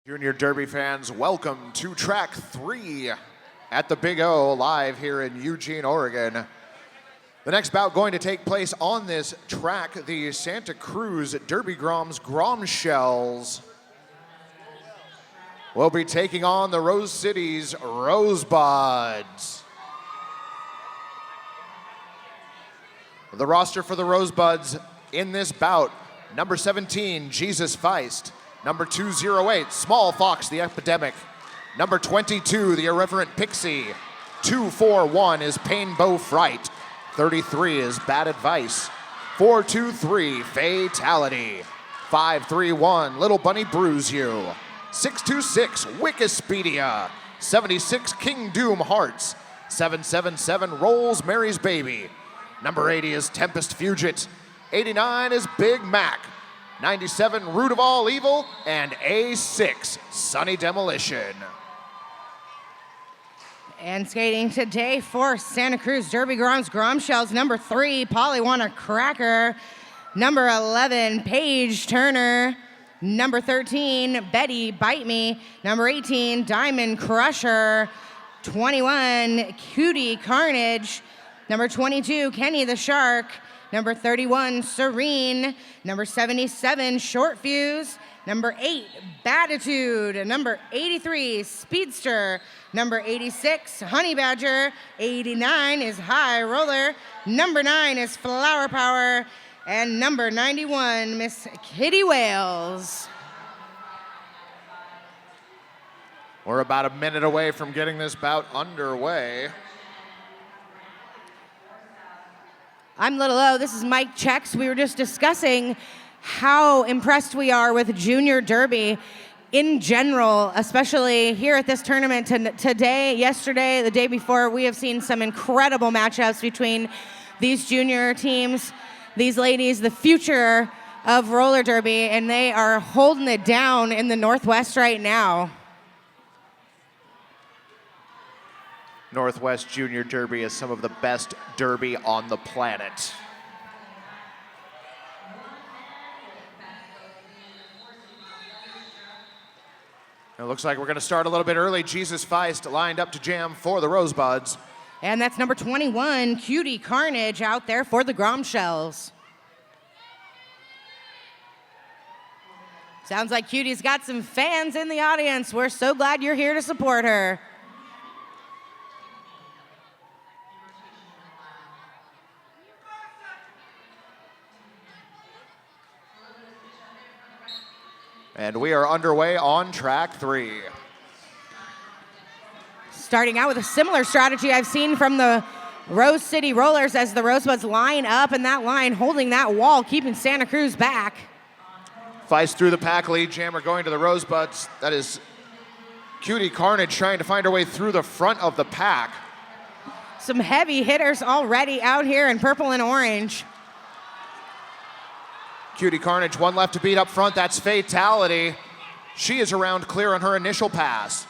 Junior Derby fans, welcome to track 3 at the Big O, live here in Eugene, Oregon. The next bout going to take place on this track, the Santa Cruz Derby Groms Gromshells will be taking on the Rose City's Rosebuds. The roster for the Rosebuds in this bout: number 17, Jesus Feist. Number 208, Small Fox the Epidemic. Number 22, the Irreverent Pixie. 241 is Painbow Fright. 33 is Bad Advice. 423, Fatality. 531, Little Bunny Bruise You. 626, Wikispedia. 76, King Doom Hearts. 777, Rolls Mary's Baby. Number 80 is Tempest Fugit. 89 is Big Mac. 97, Root of All Evil, and A6, Sunny Demolition. And skating today for Santa Cruz Derby Groms Gromshells, number 3, Polywana Cracker. Number 11, Paige Turner. Number 13, Betty Bite Me. Number 18, Diamond Crusher. 21, Cutie Carnage. Number 22, Kenny the Shark. Number 31, Serene. Number 77, Short Fuse. Number 8, Batitude. Number 83, Speedster. Number 86, Honey Badger. 89 is High Roller. Number 9 is Flower Power. And number 91, Miss Kitty Wales. We're about a minute away from getting this bout underway. I'm Little O, this is Mike Checks. We were just discussing how impressed we are with Junior Derby in general, especially here at this tournament today, yesterday, the day before. We have seen some incredible matchups between these junior teams, these ladies, the future of roller derby, and they are holding it down in the Northwest right now. Northwest Junior Derby is some of the best derby on the planet. It looks like we're going to start a little bit early. Jesus Feist lined up to jam for the Rosebuds. And that's number 21, Cutie Carnage, out there for the Gromshells. Sounds like Cutie's got some fans in the audience. We're so glad you're here to support her. And we are underway on track 3. Starting out with a similar strategy I've seen from the Rose City Rollers as the Rosebuds line up in that line, holding that wall, keeping Santa Cruz back. Feist through the pack, lead jammer going to the Rosebuds. That is Cutie Carnage trying to find her way through the front of the pack. Some heavy hitters already out here in purple and orange. Cutie Carnage, one left to beat up front. That's Fatality. She is around clear on her initial pass.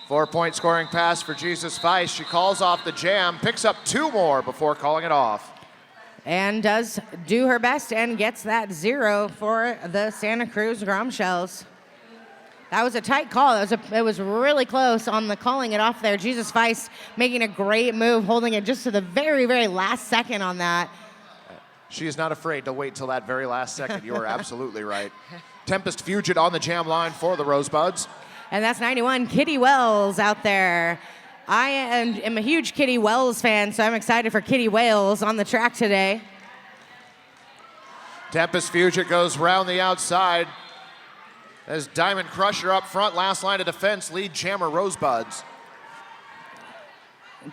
Four-point scoring pass for Jesus Feist. She calls off the jam, picks up 2 more before calling it off. And does do her best and gets that 0 for the Santa Cruz Gromshells. That was a tight call. It was really close on the calling it off there. Jesus Feist making a great move, holding it just to the very, very last second on that. She is not afraid to wait till that very last second. You are absolutely right. Tempest Fugit on the jam line for the Rosebuds. And that's 91, Kitty Wells out there. I am a huge Kitty Wells fan, so I'm excited for Kitty Wales on the track today. Tempest Fugit goes round the outside. As Diamond Crusher up front, last line of defense, lead jammer Rosebuds.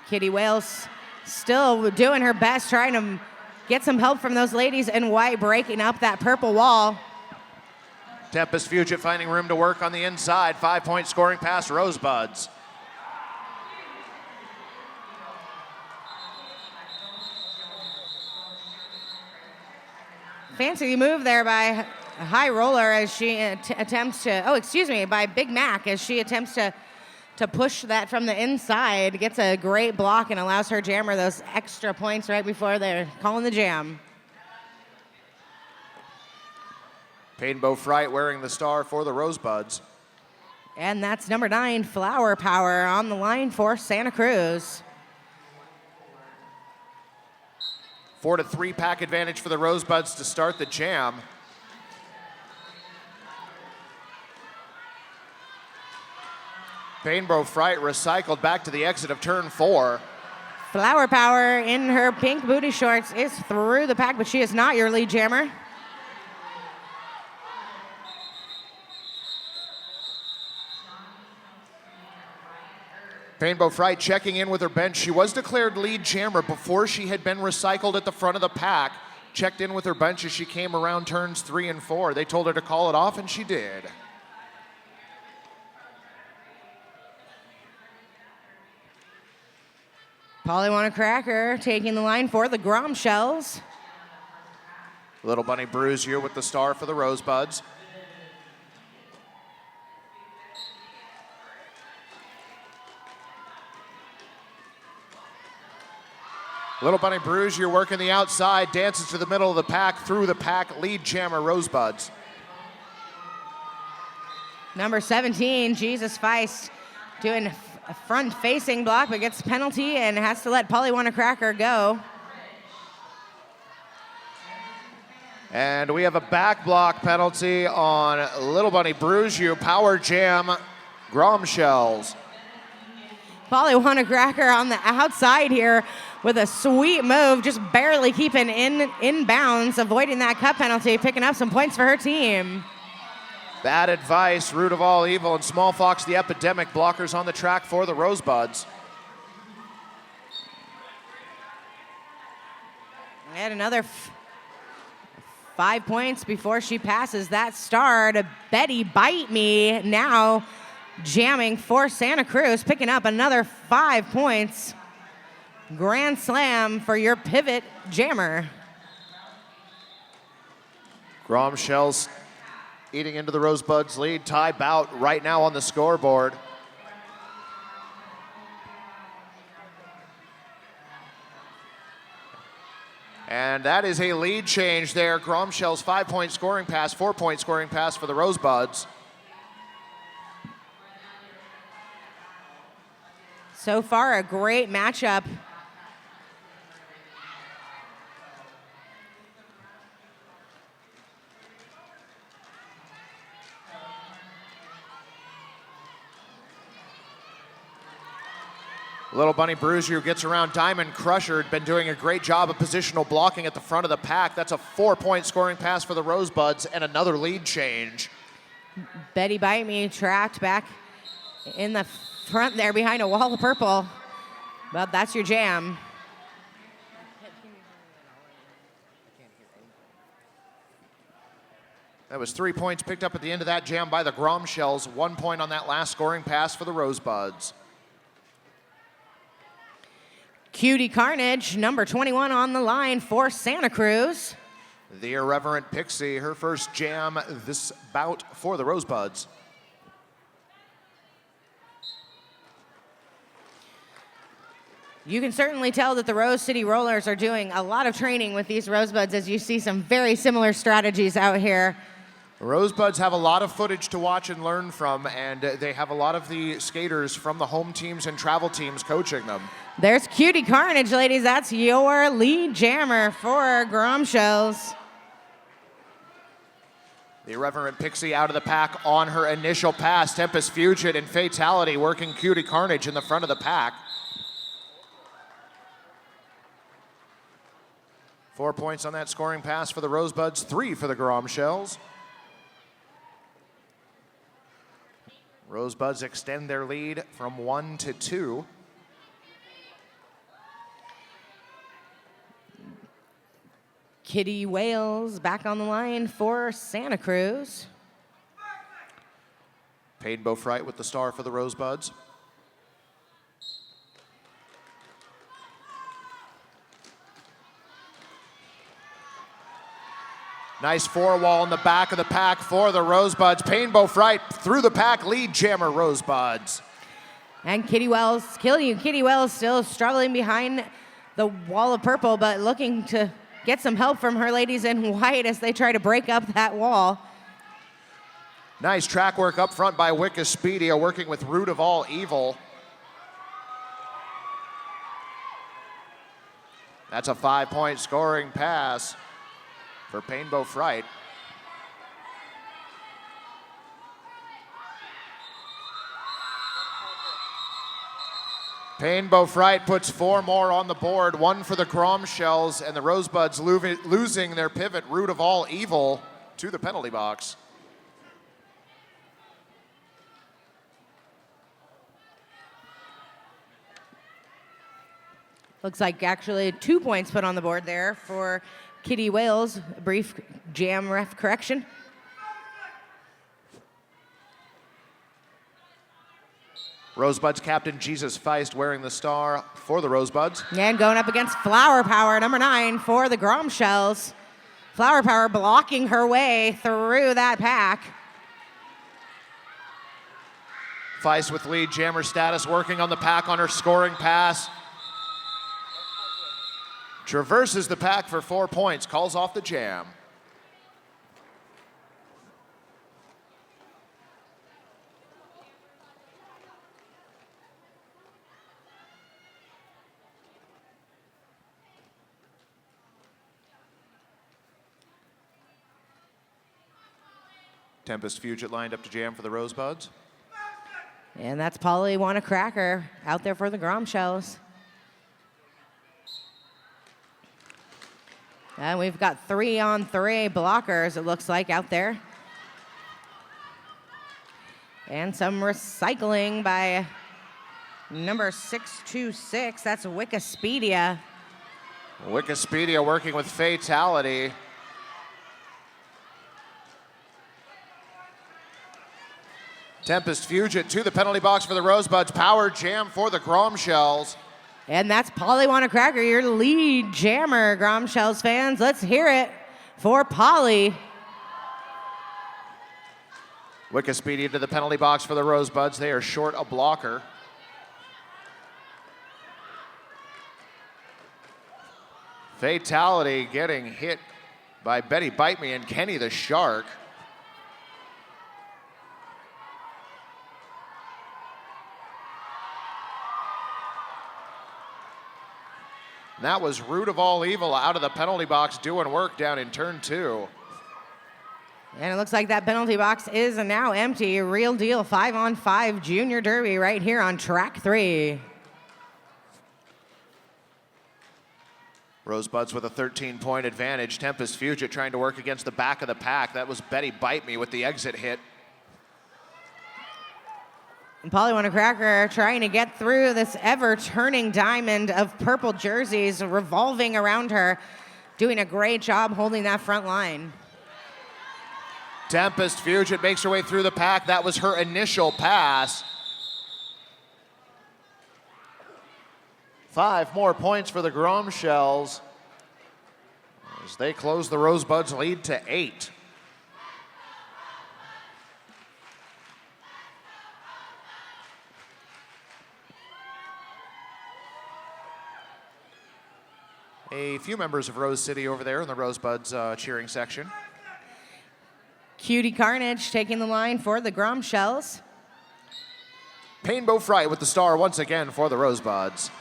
Kitty Wales still doing her best, trying to get some help from those ladies in white, breaking up that purple wall. Tempest Fugit finding room to work on the inside. 5-point scoring pass, Rosebuds. Fancy move there by High Roller as she attempts to, by Big Mac as she attempts to to push that from the inside. Gets a great block and allows her jammer those extra points right before they're calling the jam. Painbow Fright wearing the star for the Rosebuds. And that's number 9, Flower Power, on the line for Santa Cruz. 4-3 pack advantage for the Rosebuds to start the jam. Painbow Fright recycled back to the exit of turn 4. Flower Power in her pink booty shorts is through the pack, but she is not your lead jammer. Painbow Fright checking in with her bench. She was declared lead jammer before she had been recycled at the front of the pack. Checked in with her bench as she came around turns 3 and 4. They told her to call it off, and she did. Polly Want a Cracker taking the line for the Grom Shells. Little Bunny Bruiser with the star for the Rosebuds. Little Bunny Bruiser working the outside, dances to the middle of the pack, through the pack, lead jammer Rosebuds. Number 17, Jesus Feist, doing a front-facing block, but gets penalty and has to let Polly Want a Cracker go. And we have a back block penalty on Little Bunny Bruiser, power jam Grom Shells. Polly Want a Cracker on the outside here with a sweet move, just barely keeping in bounds, avoiding that cut penalty, picking up some points for her team. Bad advice, root of all evil, and Small Fox the Epidemic, blockers on the track for the Rosebuds. And another 5 points before she passes that star to Betty Bite Me, now jamming for Santa Cruz, picking up another 5 points. Grand slam for your pivot jammer. Grom Shells eating into the Rosebuds' lead. Tie bout right now on the scoreboard. And that is a lead change there. Grom Shells 5-point scoring pass, 4-point scoring pass for the Rosebuds. So far, a great matchup. Little Bunny Bruiser gets around Diamond Crusher, been doing a great job of positional blocking at the front of the pack. That's a 4-point scoring pass for the Rosebuds and another lead change. Betty Bite Me trapped back in the front there behind a wall of purple. Well, that's your jam. That was 3 points picked up at the end of that jam by the Grom Shells. 1 point on that last scoring pass for the Rosebuds. Cutie Carnage, number 21 on the line for Santa Cruz. The Irreverent Pixie, her first jam this bout for the Rosebuds. You can certainly tell that the Rose City Rollers are doing a lot of training with these Rosebuds, as you see some very similar strategies out here. Rosebuds have a lot of footage to watch and learn from, and they have a lot of the skaters from the home teams and travel teams coaching them. There's Cutie Carnage, ladies. That's your lead jammer for Grom Shells. The Irreverent Pixie out of the pack on her initial pass. Tempest Fugit and Fatality working Cutie Carnage in the front of the pack. 4 points on that scoring pass for the Rosebuds, 3 for the Grom Shells. Rosebuds extend their lead from 1 to 2. Kitty Wales back on the line for Santa Cruz. Painbow Fright with the star for the Rosebuds. Nice four wall in the back of the pack for the Rosebuds. Painbow Fright through the pack, lead jammer Rosebuds. And Kitty Wells still struggling behind the wall of purple, but looking to get some help from her ladies in white as they try to break up that wall. Nice track work up front by Wikipedia, working with Root of All Evil. That's a 5-point scoring pass for Painbow Fright. Painbow Fright puts 4 more on the board, 1 for the Grom Shells, and the Rosebuds losing their pivot, Root of All Evil, to the penalty box. Looks like actually 2 points put on the board there for Kitty Wales. A brief jam ref correction. Rosebuds captain Jesus Feist wearing the star for the Rosebuds. And going up against Flower Power, number 9 for the Grom Shells. Flower Power blocking her way through that pack. Feist with lead jammer status, working on the pack on her scoring pass. Traverses the pack for 4 points, calls off the jam. Tempest Fugit lined up to jam for the Rosebuds. And that's Polly Want a Cracker out there for the Grom Shells. And we've got 3-on-3 blockers, it looks like, out there. And some recycling by number 626. That's Wikipedia. Wikipedia working with Fatality. Tempest Fugit to the penalty box for the Rosebuds. Power jam for the Grom Shells. And that's Polly Want a Cracker, your lead jammer, Grom Shells fans. Let's hear it for Polly. Wikipedia to the penalty box for the Rosebuds. They are short a blocker. Fatality getting hit by Betty Bite Me and Kenny the Shark. And that was Root of All Evil out of the penalty box doing work down in turn 2. And it looks like that penalty box is now empty. Real deal 5-on-5 junior derby right here on track 3. Rosebuds with a 13-point advantage. Tempest Fugit trying to work against the back of the pack. That was Betty Bite Me with the exit hit. And Polly Want a Cracker trying to get through this ever-turning diamond of purple jerseys revolving around her, doing a great job holding that front line. Tempest Fugit makes her way through the pack. That was her initial pass. 5 more points for the Grom Shells as they close the Rosebuds lead to 8. A few members of Rose City over there in the Rosebuds cheering section. Cutie Carnage taking the line for the Grom Shells. Painbow Fright with the star once again for the Rosebuds.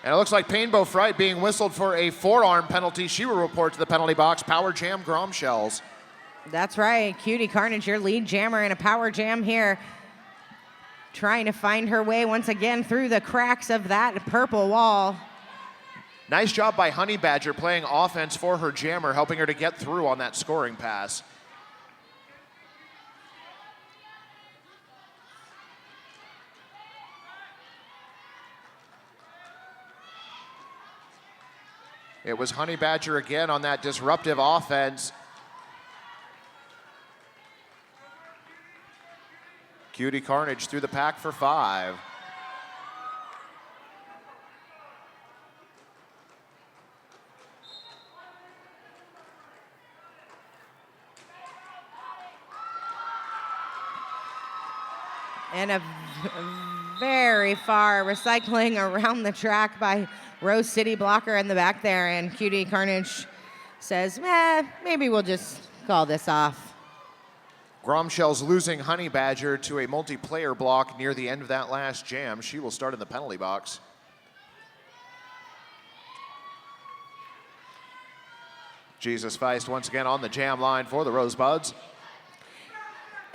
And it looks like Painbow Fright being whistled for a forearm penalty. She will report to the penalty box. Power jam Grom Shells. That's right. Cutie Carnage, your lead jammer in a power jam here. Trying to find her way once again through the cracks of that purple wall. Nice job by Honey Badger playing offense for her jammer, helping her to get through on that scoring pass. It was Honey Badger again on that disruptive offense. Cutie Carnage through the pack for 5. And a very far recycling around the track by Rose City blocker in the back there. And QD Carnage says, maybe we'll just call this off. Gromshell's losing Honey Badger to a multiplayer block near the end of that last jam. She will start in the penalty box. Jesus Feist once again on the jam line for the Rosebuds.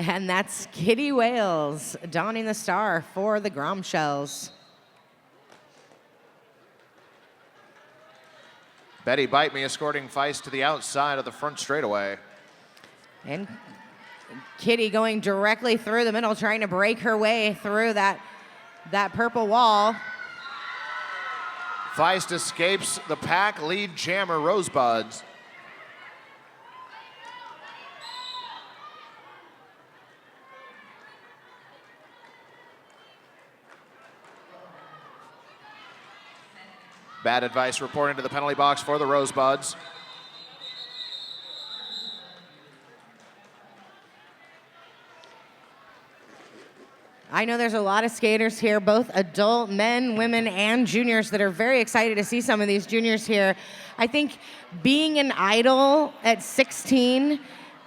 And that's Kitty Wales donning the star for the Gromshells. Betty Bite Me escorting Feist to the outside of the front straightaway. And Kitty going directly through the middle, trying to break her way through that purple wall. Feist escapes the pack lead jammer Rosebuds. Bad advice reporting to the penalty box for the Rosebuds. I know there's a lot of skaters here, both adult men, women, and juniors that are very excited to see some of these juniors here. I think being an idol at 16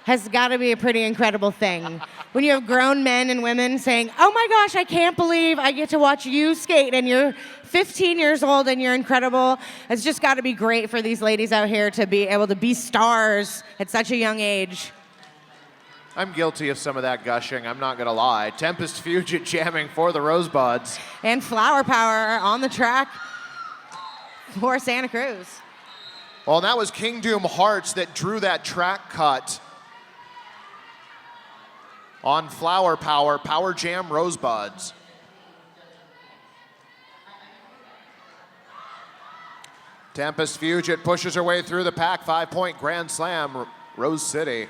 has got to be a pretty incredible thing. When you have grown men and women saying, oh my gosh, I can't believe I get to watch you skate and you're 15 years old and you're incredible. It's just got to be great for these ladies out here to be able to be stars at such a young age. I'm guilty of some of that gushing, I'm not gonna lie. Tempest Fugit jamming for the Rosebuds. And Flower Power on the track for Santa Cruz. Well, that was King Doom Hearts that drew that track cut on Flower Power, Power Jam Rosebuds. Tempest Fugit pushes her way through the pack, 5-point grand slam, Rose City.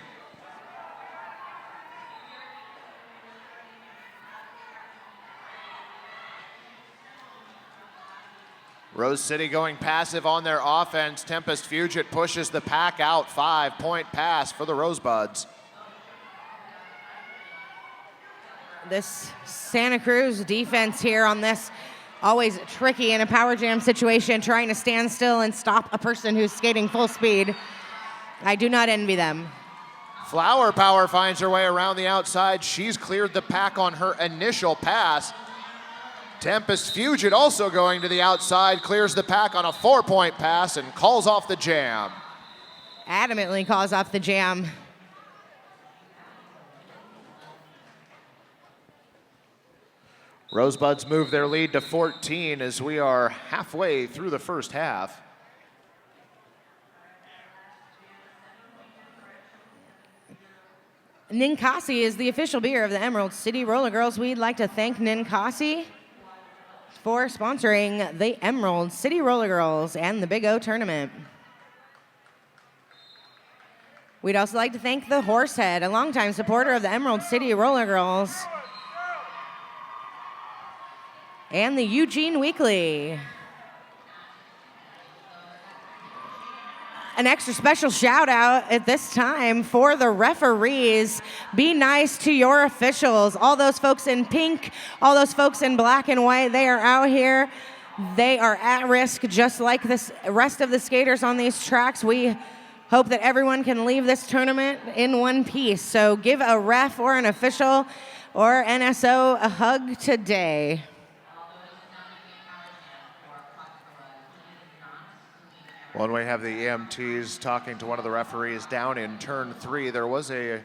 Rose City going passive on their offense. Tempest Fugit pushes the pack out, 5-point pass for the Rosebuds. This Santa Cruz defense here on this, always tricky in a power jam situation, trying to stand still and stop a person who's skating full speed. I do not envy them. Flower Power finds her way around the outside. She's cleared the pack on her initial pass. Tempest Fugit also going to the outside, clears the pack on a 4-point pass and calls off the jam. Adamantly calls off the jam. Rosebuds move their lead to 14 as we are halfway through the first half. Ninkasi is the official beer of the Emerald City Roller Girls. We'd like to thank Ninkasi for sponsoring the Emerald City Roller Girls and the Big O tournament. We'd also like to thank the Horsehead, a longtime supporter of the Emerald City Roller Girls, and the Eugene Weekly. An extra special shout out at this time for the referees. Be nice to your officials. All those folks in pink, all those folks in black and white, they are out here. They are at risk just like the rest of the skaters on these tracks. We hope that everyone can leave this tournament in one piece. So give a ref or an official or NSO a hug today. Well, we have the EMTs talking to one of the referees down in turn 3. There was a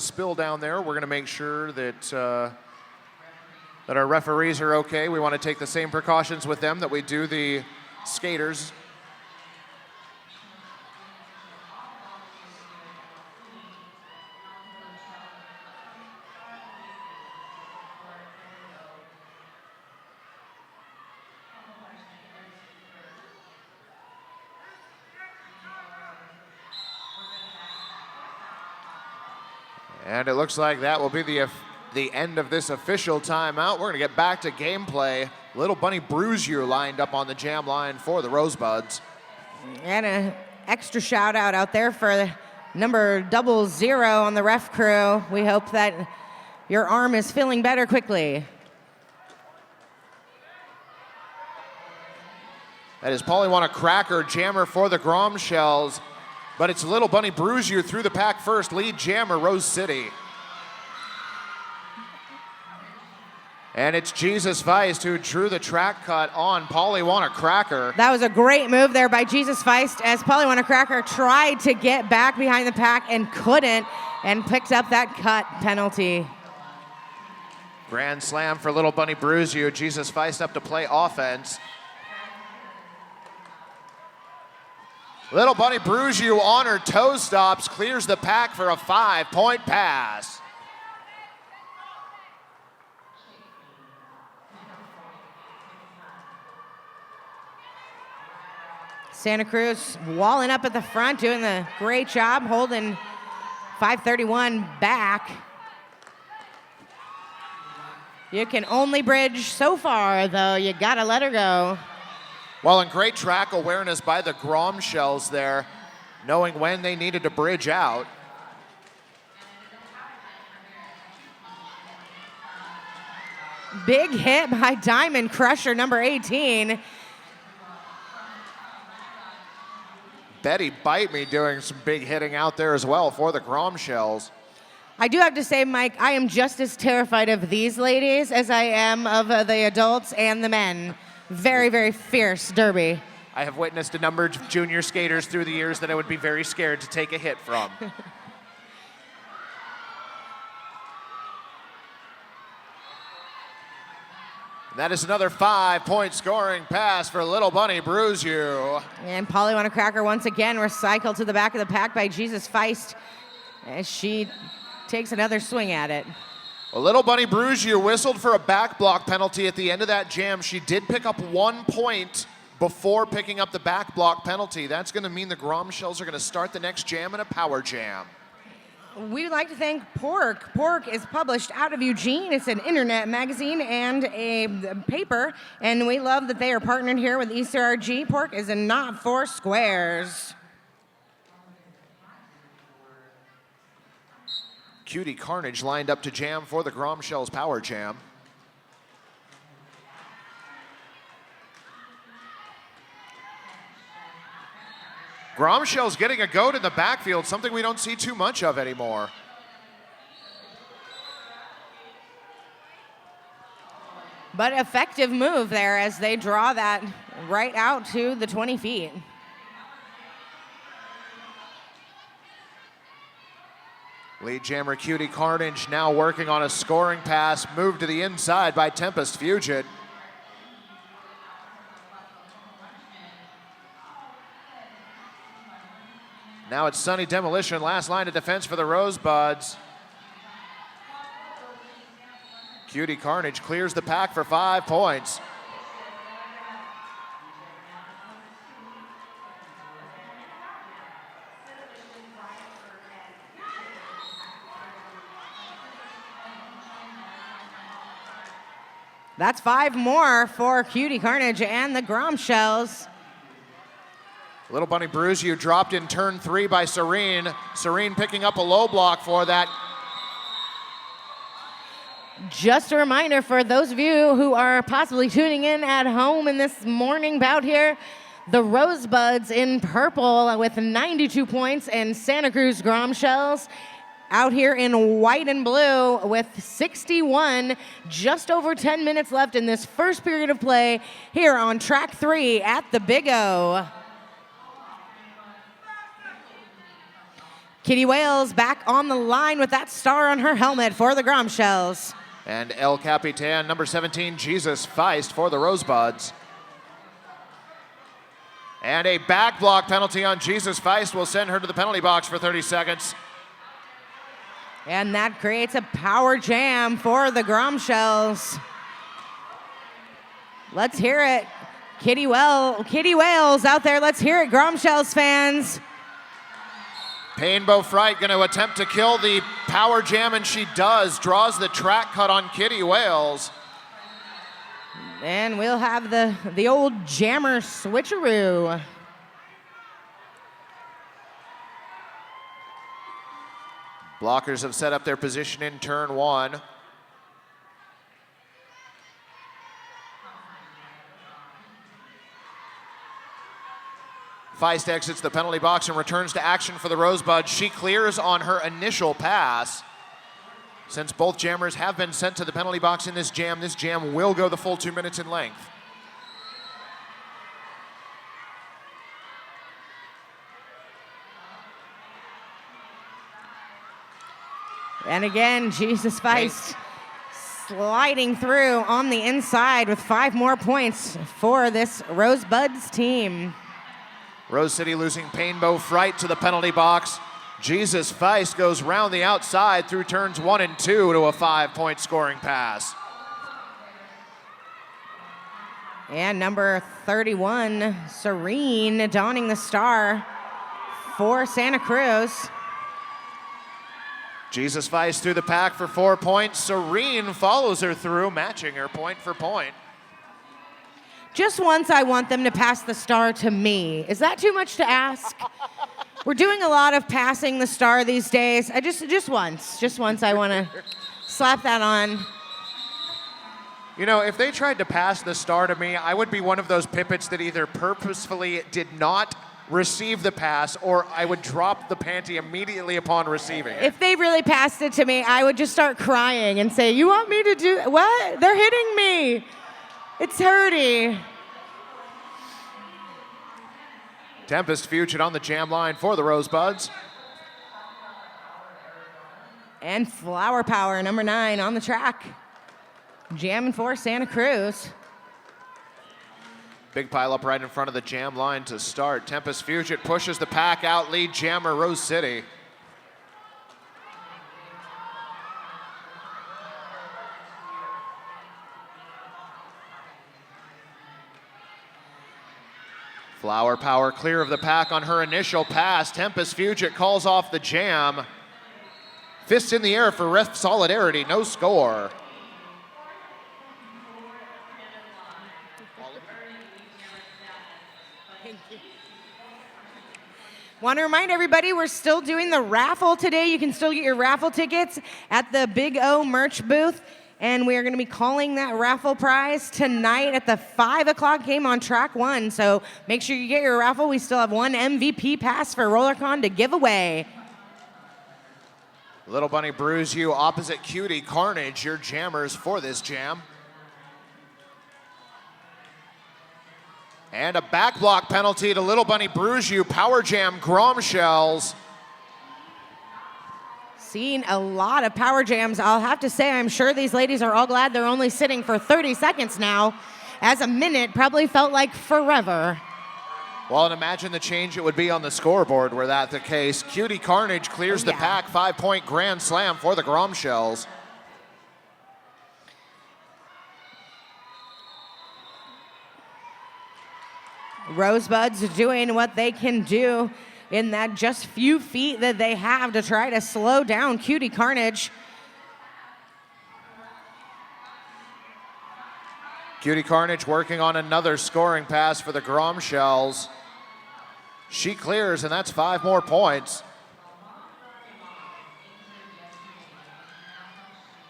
spill down there. We're going to make sure that that our referees are okay. We want to take the same precautions with them that we do the skaters. And it looks like that will be the end of this official timeout. We're going to get back to gameplay. Little Bunny Bruzier lined up on the jam line for the Rosebuds. And an extra shout out there for number 00 on the ref crew. We hope that Your arm is feeling better quickly. That is Polly Want a Cracker, jammer for the Grom Shells, but it's Little Bunny Brugier through the pack first, lead jammer, Rose City. And it's Jesus Feist who drew the track cut on Polly Want a Cracker. That was a great move there by Jesus Feist as Polly Want a Cracker tried to get back behind the pack and couldn't, and picked up that cut penalty. Grand slam for Little Bunny Brugier. Jesus Feist up to play offense. Little Bunny Brugier on her toe stops, clears the pack for a 5-point pass. Santa Cruz walling up at the front, doing the great job, holding 531 back. You can only bridge so far, though. You gotta let her go. Well, and great track awareness by the Grom Shells there, knowing when they needed to bridge out. Big hit by Diamond Crusher, number 18. Betty Bite Me doing some big hitting out there as well for the Grom Shells. I do have to say, Mike, I am just as terrified of these ladies as I am of the adults and the men. Very, very fierce derby. I have witnessed a number of junior skaters through the years that I would be very scared to take a hit from. That is another 5-point scoring pass for Little Bunny Brugier. And Polly Want a Cracker once again recycled to the back of the pack by Jesus Feist as she takes another swing at it. Well, Little Bunny Brugier whistled for a back block penalty at the end of that jam. She did pick up 1 point before picking up the back block penalty. That's going to mean the Grom Shells are going to start the next jam in a power jam. We would like to thank Pork. Pork is published out of Eugene. It's an internet magazine and a paper, and we love that they are partnered here with ECRG. Pork is a not for squares. Cutie Carnage lined up to jam for the Grom Shells power jam. Grom Shells getting a goat in the backfield, something we don't see too much of anymore. But effective move there as they draw that right out to the 20 feet. Lead jammer Cutie Carnage now working on a scoring pass, moved to the inside by Tempest Fugit. Now it's Sunny Demolition, last line of defense for the Rosebuds. Cutie Carnage clears the pack for 5 points. That's 5 more for Cutie Carnage and the Grom Shells. Little Bunny Brugier dropped in turn 3 by Serene. Serene picking up a low block for that. Just a reminder for those of you who are possibly tuning in at home in this morning bout here, the Rosebuds in purple with 92 points and Santa Cruz Grom Shells out here in white and blue with 61, just over 10 minutes left in this first period of play here on track 3 at the Big O. Kitty Wales back on the line with that star on her helmet for the Grom Shells. And El Capitan, number 17, Jesus Feist for the Rosebuds. And a back block penalty on Jesus Feist will send her to the penalty box for 30 seconds. And that creates a power jam for the Grom Shells. Let's hear it. Kitty Wales out there. Let's hear it, Grom Shells fans. Painbow Fright going to attempt to kill the power jam, and she does. Draws the track cut on Kitty Wales. And we'll have the old jammer switcheroo. Blockers have set up their position in turn 1. Feist exits the penalty box and returns to action for the Rosebuds. She clears on her initial pass. Since both jammers have been sent to the penalty box in this jam will go the full 2 minutes in length. And again, Jesus Feist sliding through on the inside with 5 more points for this Rosebuds team. Rose City losing Painbow Fright to the penalty box. Jesus Feist goes round the outside through turns 1 and 2 to a 5-point scoring pass. And number 31, Serene, donning the star for Santa Cruz. Jesus Feist through the pack for 4 points. Serene follows her through, matching her point for point. Just once I want them to pass the star to me. Is that too much to ask? We're doing a lot of passing the star these days. Just once I want to slap that on. You know, if they tried to pass the star to me, I would be one of those Pippets that either purposefully did not receive the pass or I would drop the panty immediately upon receiving it. If they really passed it to me, I would just start crying and say, "You want me to do what? They're hitting me. It's hurting." Tempest Fugit on the jam line for the Rosebuds. And Flower Power, number 9, on the track. Jamming for Santa Cruz. Big pile up right in front of the jam line to start. Tempest Fugit pushes the pack out, lead jammer Rose City. Flower Power clear of the pack on her initial pass. Tempest Fugit calls off the jam. Fists in the air for ref solidarity, no score. Want to remind everybody we're still doing the raffle today. You can still get your raffle tickets at the Big O merch booth. And we are going to be calling that raffle prize tonight at the 5 o'clock game on track 1. So make sure you get your raffle. We still have 1 MVP pass for RollerCon to give away. Little Bunny Bruise You opposite Cutie Carnage, your jammers for this jam. And a back block penalty to Little Bunny Bruise You, Power Jam Grom Shells. Seen a lot of power jams. I'll have to say, I'm sure these ladies are all glad they're only sitting for 30 seconds now, as a minute probably felt like forever. Well, and imagine the change it would be on the scoreboard were that the case. Cutie Carnage clears the pack, 5-point grand slam for the Grom Shells. Rosebuds doing what they can do in that just few feet that they have to try to slow down Cutie Carnage. Cutie Carnage working on another scoring pass for the Grom Shells. She clears, and that's 5 more points.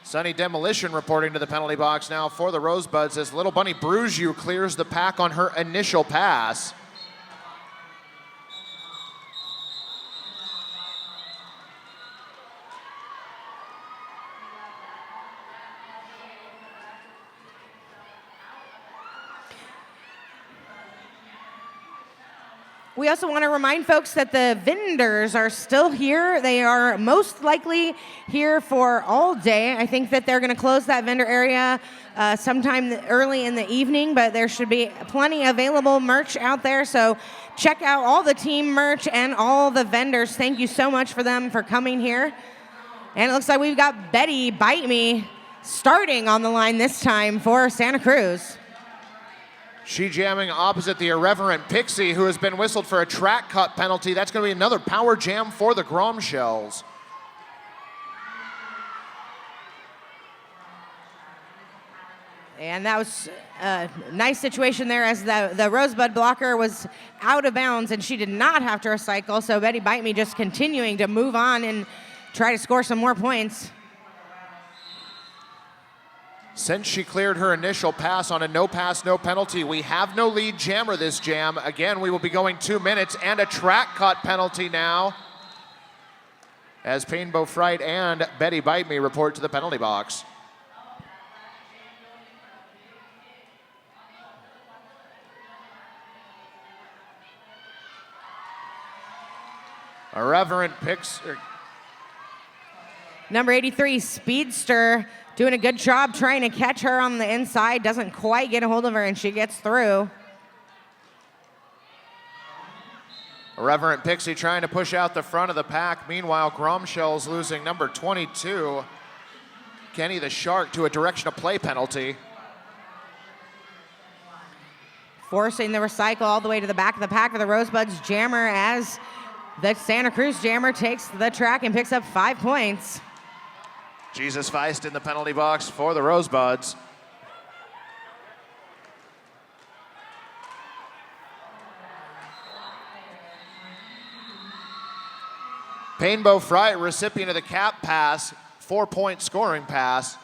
Sunny Demolition reporting to the penalty box now for the Rosebuds as Little Bunny Bruise You clears the pack on her initial pass. We also want to remind folks that the vendors are still here. They are most likely here for all day. I think that they're going to close that vendor area sometime early in the evening, but there should be plenty available merch out there. So check out all the team merch and all the vendors. Thank you so much for them for coming here. And it looks like we've got Betty Bite Me starting on the line this time for Santa Cruz. She jamming opposite the irreverent Pixie, who has been whistled for a track cut penalty. That's going to be another power jam for the Grom Shells. And that was a nice situation there as the Rosebud blocker was out of bounds and she did not have to recycle. So Betty Bite Me just continuing to move on and try to score some more points. Since she cleared her initial pass on a no pass, no penalty, we have no lead jammer this jam. Again, we will be going 2 minutes and a track cut penalty now, as Painbow Fright and Betty Bite Me report to the penalty box. Irreverent picks. Number 83, Speedster, doing a good job trying to catch her on the inside. Doesn't quite get a hold of her, and she gets through. Irreverent Pixie trying to push out the front of the pack. Meanwhile, Gromshell's losing number 22, Kenny the Shark, to a direction of play penalty. Forcing the recycle all the way to the back of the pack for the Rosebuds jammer, as the Santa Cruz jammer takes the track and picks up 5 points. Jesus Feist in the penalty box for the Rosebuds. Painbow Fright, recipient of the cap pass, 4-point scoring pass.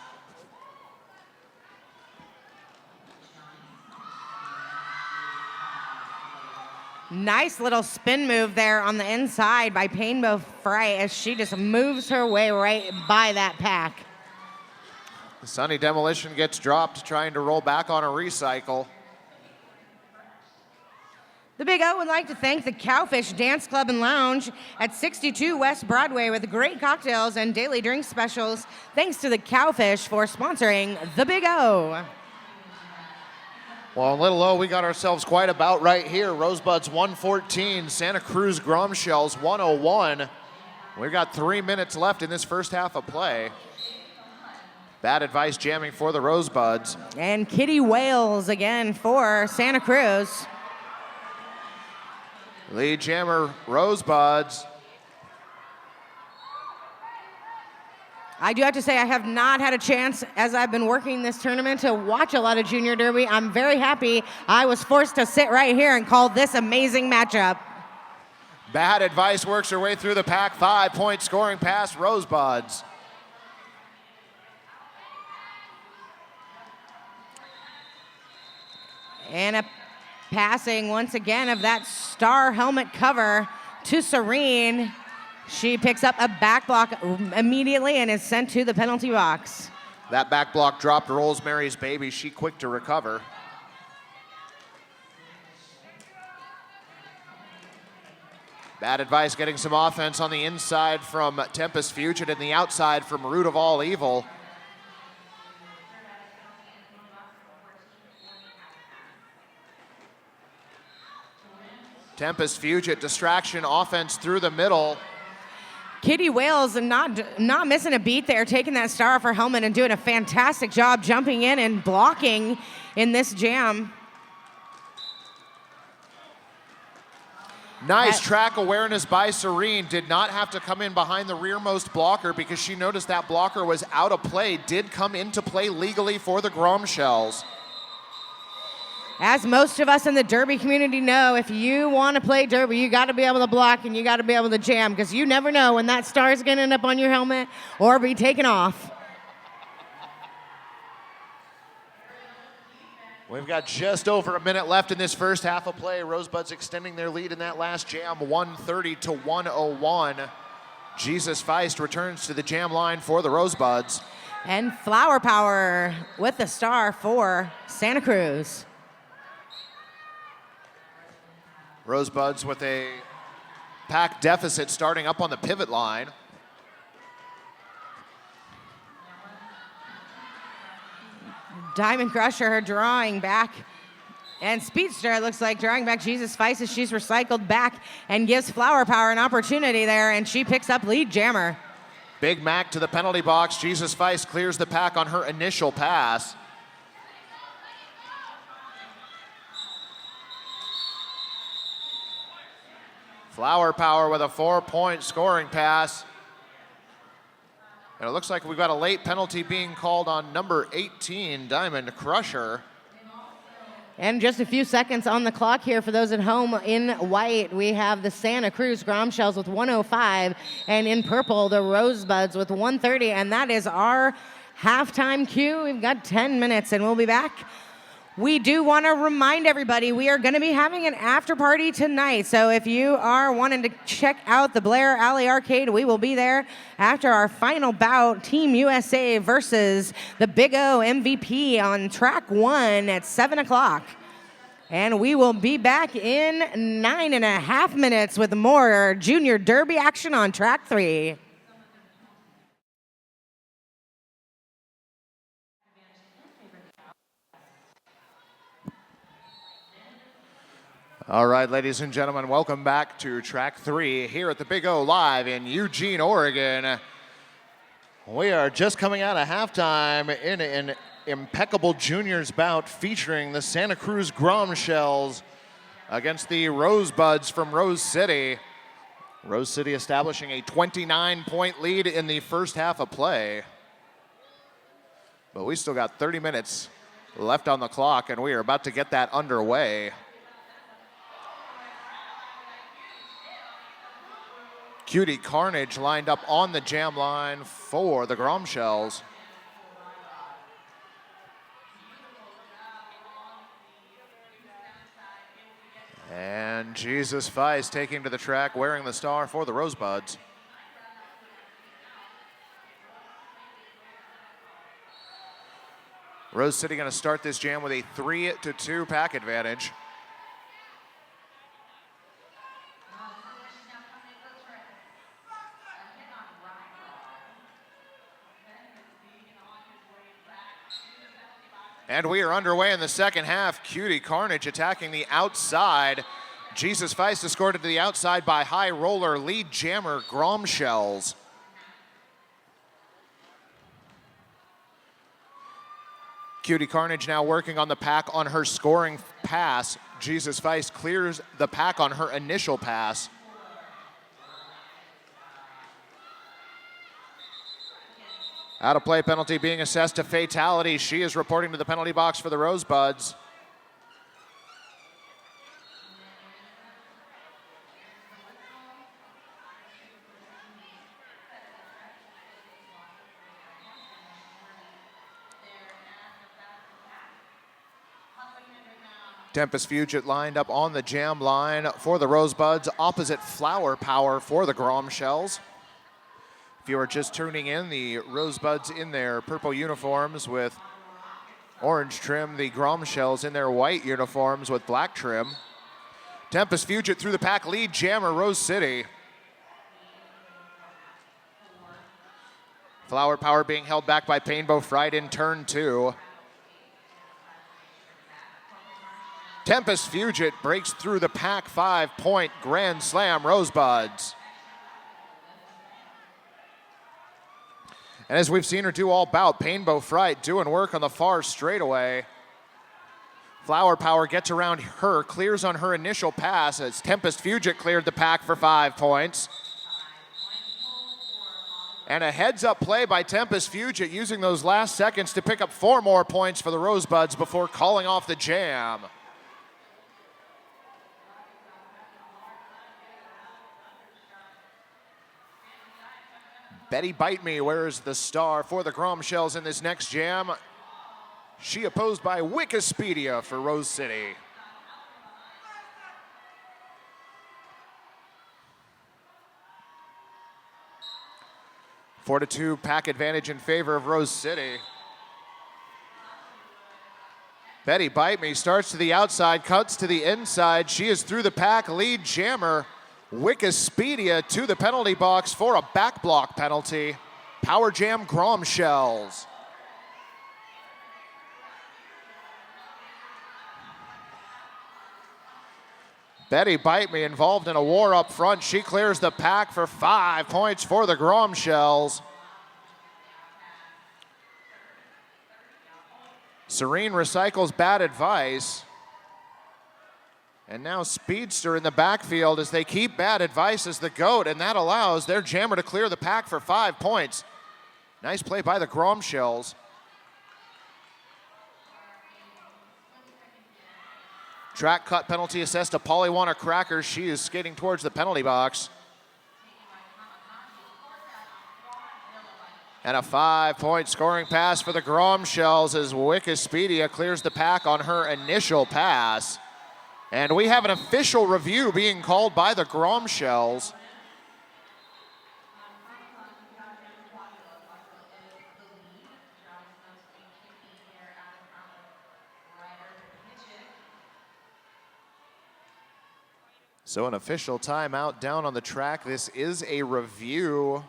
Nice little spin move there on the inside by Painbow Fright, as she just moves her way right by that pack. Sunny Demolition gets dropped, trying to roll back on a recycle. The Big O would like to thank the Cowfish Dance Club and Lounge at 62 West Broadway with great cocktails and daily drink specials. Thanks to the Cowfish for sponsoring the Big O. Well, in Little O, we got ourselves quite a bout right here. Rosebuds 114, Santa Cruz Gromshells 101. We've got 3 minutes left in this first half of play. Bad advice jamming for the Rosebuds. And Kitty Wales again for Santa Cruz. Lead jammer Rosebuds. I do have to say I have not had a chance, as I've been working this tournament, to watch a lot of Junior Derby. I'm very happy I was forced to sit right here and call this amazing matchup. Bad advice works her way through the pack. 5-point scoring pass, Rosebuds. And a passing once again of that star helmet cover to Serene. She picks up a back block immediately and is sent to the penalty box. That back block dropped Rosemary's Baby. She quick to recover. Bad advice getting some offense on the inside from Tempest Fugit and the outside from Root of All Evil. Tempest Fugit, distraction offense through the middle. Kitty Wales not missing a beat there, taking that star off her helmet and doing a fantastic job jumping in and blocking in this jam. Nice track awareness by Serene. Did not have to come in behind the rearmost blocker because she noticed that blocker was out of play. Did come into play legally for the Gromshells. As most of us in the Derby community know, if you want to play Derby, you got to be able to block and you got to be able to jam, because you never know when that star is going to end up on your helmet or be taken off. We've got just over a minute left in this first half of play. Rosebuds extending their lead in that last jam, 130 to 101. Jesus Feist returns to the jam line for the Rosebuds. And Flower Power with the star for Santa Cruz. Rosebuds with a pack deficit starting up on the pivot line. Diamond Crusher drawing back. And Speedster, it looks like, drawing back Jesus Feist as she's recycled back and gives Flower Power an opportunity there, and she picks up lead jammer. Big Mac to the penalty box. Jesus Feist clears the pack on her initial pass. Flower Power with a 4-point scoring pass. And it looks like we've got a late penalty being called on number 18, Diamond Crusher. And just a few seconds on the clock here for those at home. In white, we have the Santa Cruz Gromshells with 105, and in purple, the Rosebuds with 130, and that is our halftime cue. We've got 10 minutes and we'll be back. We do want to remind everybody we are going to be having an after party tonight. So if you are wanting to check out the Blair Alley Arcade, we will be there after our final bout, Team USA versus the Big O MVP on track 1 at 7 o'clock. And we will be back in 9.5 minutes with more Junior Derby action on track 3. All right, ladies and gentlemen, welcome back to track 3 here at the Big O live in Eugene, Oregon. We are just coming out of halftime in an impeccable juniors bout featuring the Santa Cruz Grom Shells against the Rosebuds from Rose City. Rose City establishing a 29-point lead in the first half of play. But we still got 30 minutes left on the clock, and we are about to get that underway. Cutie Carnage lined up on the jam line for the Grom Shells. And Jesus Feist taking to the track wearing the star for the Rosebuds. Rose City going to start this jam with a 3-2 pack advantage. And we are underway in the second half. Cutie Carnage attacking the outside. Jesus Feist escorted to the outside by High Roller lead jammer Grom Shells. Cutie Carnage now working on the pack on her scoring pass. Jesus Feist clears the pack on her initial pass. Out of play penalty being assessed to fatality. She is reporting to the penalty box for the Rosebuds. Tempest Fugit lined up on the jam line for the Rosebuds, opposite Flower Power for the Grom Shells. If you are just tuning in, the Rosebuds in their purple uniforms with orange trim, the Grom Shells in their white uniforms with black trim. Tempest Fugit through the pack, lead jammer Rose City. Flower Power being held back by Painbow Fright in turn 2. Tempest Fugit breaks through the pack, 5-point grand slam Rosebuds. And as we've seen her do all bout, Painbow Fright doing work on the far straightaway. Flower Power gets around her, clears on her initial pass as Tempest Fugit cleared the pack for 5 points. And a heads-up play by Tempest Fugit using those last seconds to pick up 4 more points for the Rosebuds before calling off the jam. Betty Bite Me wears the star for the Grom Shells in this next jam. She opposed by Wikispedia for Rose City. Four-2 pack advantage in favor of Rose City. Betty Bite Me starts to the outside, cuts to the inside. She is through the pack, lead jammer Wikispedia to the penalty box for a back block penalty. Power jam Grom Shells. Betty Bite Me involved in a war up front. She clears the pack for 5 points for the Grom Shells. Serene recycles bad advice. And now Speedster in the backfield as they keep bad advice as the GOAT, and that allows their jammer to clear the pack for 5 points. Nice play by the Grom Shells. Track cut penalty assessed to Polywana Cracker. She is skating towards the penalty box. And a 5-point scoring pass for the Grom Shells as Wikipedia clears the pack on her initial pass. And we have an official review being called by the Grom Shells. So an official timeout down on the track. This is a review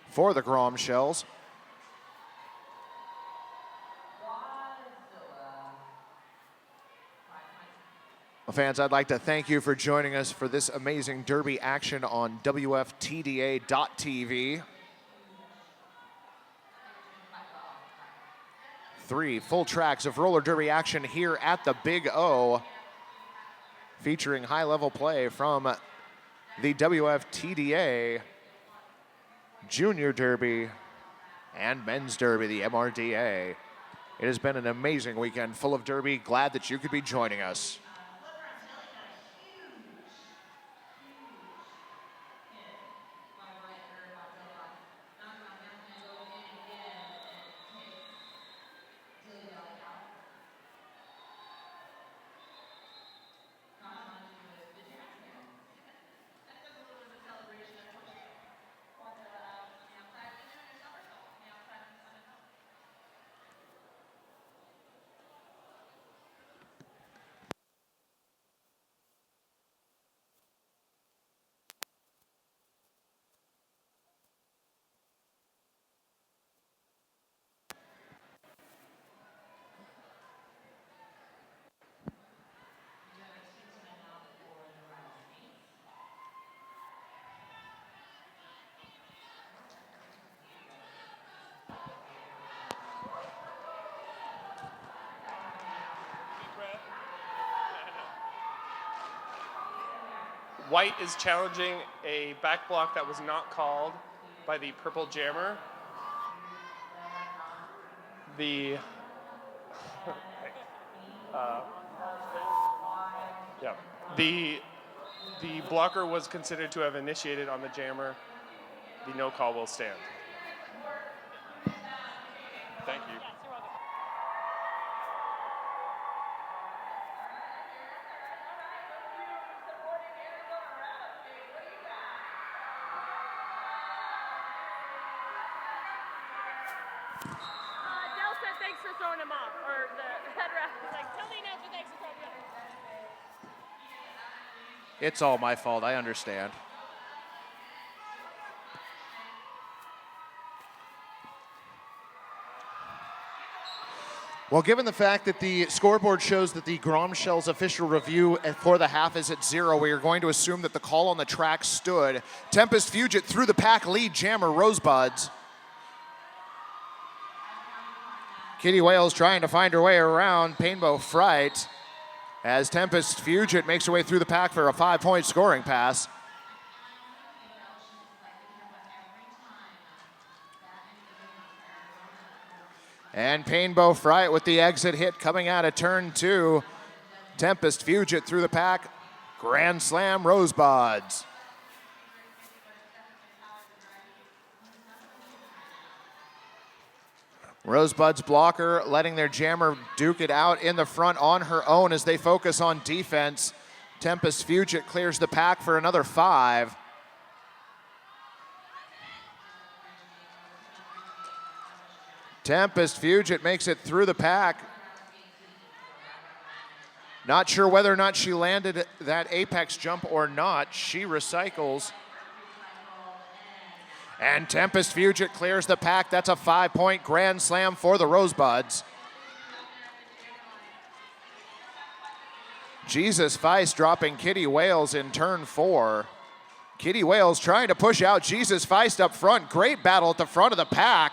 for the Grom Shells. Well, fans, I'd like to thank you for joining us for this amazing Derby action on WFTDA.tv. 3 full tracks of roller derby action here at the Big O, featuring high-level play from the WFTDA Junior Derby and Men's Derby, the MRDA. It has been an amazing weekend full of derby. Glad that you could be joining us. White is challenging a back block that was not called by the purple jammer. The the blocker was considered to have initiated on the jammer. The no call will stand. Thank you. Thanks for throwing him off, or the head ref was like, tell the announcer thanks for throwing him off. It's all my fault, I understand. Well, given the fact that the scoreboard shows that the Grom Shells official review for the half is at 0, we are going to assume that the call on the track stood. Tempest Fugit through the pack, lead jammer Rosebuds. Kitty Wales trying to find her way around Painbow Fright as Tempest Fugit makes her way through the pack for a 5-point scoring pass. And Painbow Fright with the exit hit coming out of turn 2. Tempest Fugit through the pack. Grand Slam Rosebuds. Rosebuds blocker letting their jammer duke it out in the front on her own as they focus on defense. Tempest Fugit clears the pack for another 5. Tempest Fugit makes it through the pack. Not sure whether or not she landed that apex jump or not. She recycles. And Tempest Fugit clears the pack. That's a 5-point grand slam for the Rosebuds. Jesus Feist dropping Kitty Wales in turn 4. Kitty Wales trying to push out Jesus Feist up front. Great battle at the front of the pack.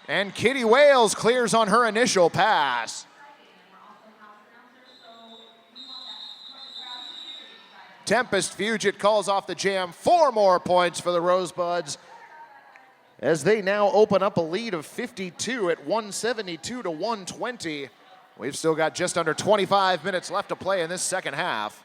And Kitty Wales clears on her initial pass. Tempest Fugit calls off the jam. 4 more points for the Rosebuds as they now open up a lead of 52 at 172 to 120. We've still got just under 25 minutes left to play in this second half.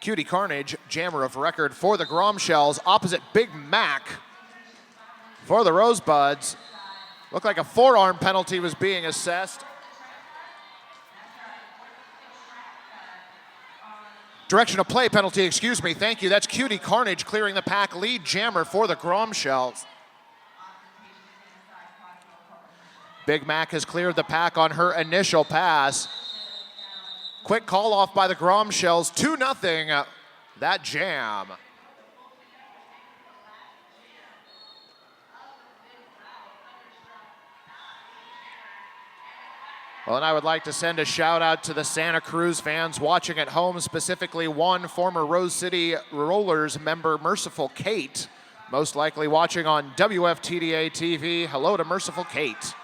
Cutie Carnage, jammer of record for the Grom Shells, opposite Big Mac for the Rosebuds. Looked like a forearm penalty was being assessed. Direction of play penalty, excuse me, thank you. That's Cutie Carnage clearing the pack, lead jammer for the Grom Shells. Big Mac has cleared the pack on her initial pass. Quick call off by the Grom Shells, 2-0, that jam. Well, and I would like to send a shout out to the Santa Cruz fans watching at home, specifically one former Rose City Rollers member, Merciful Kate, most likely watching on WFTDA TV. Hello to Merciful Kate.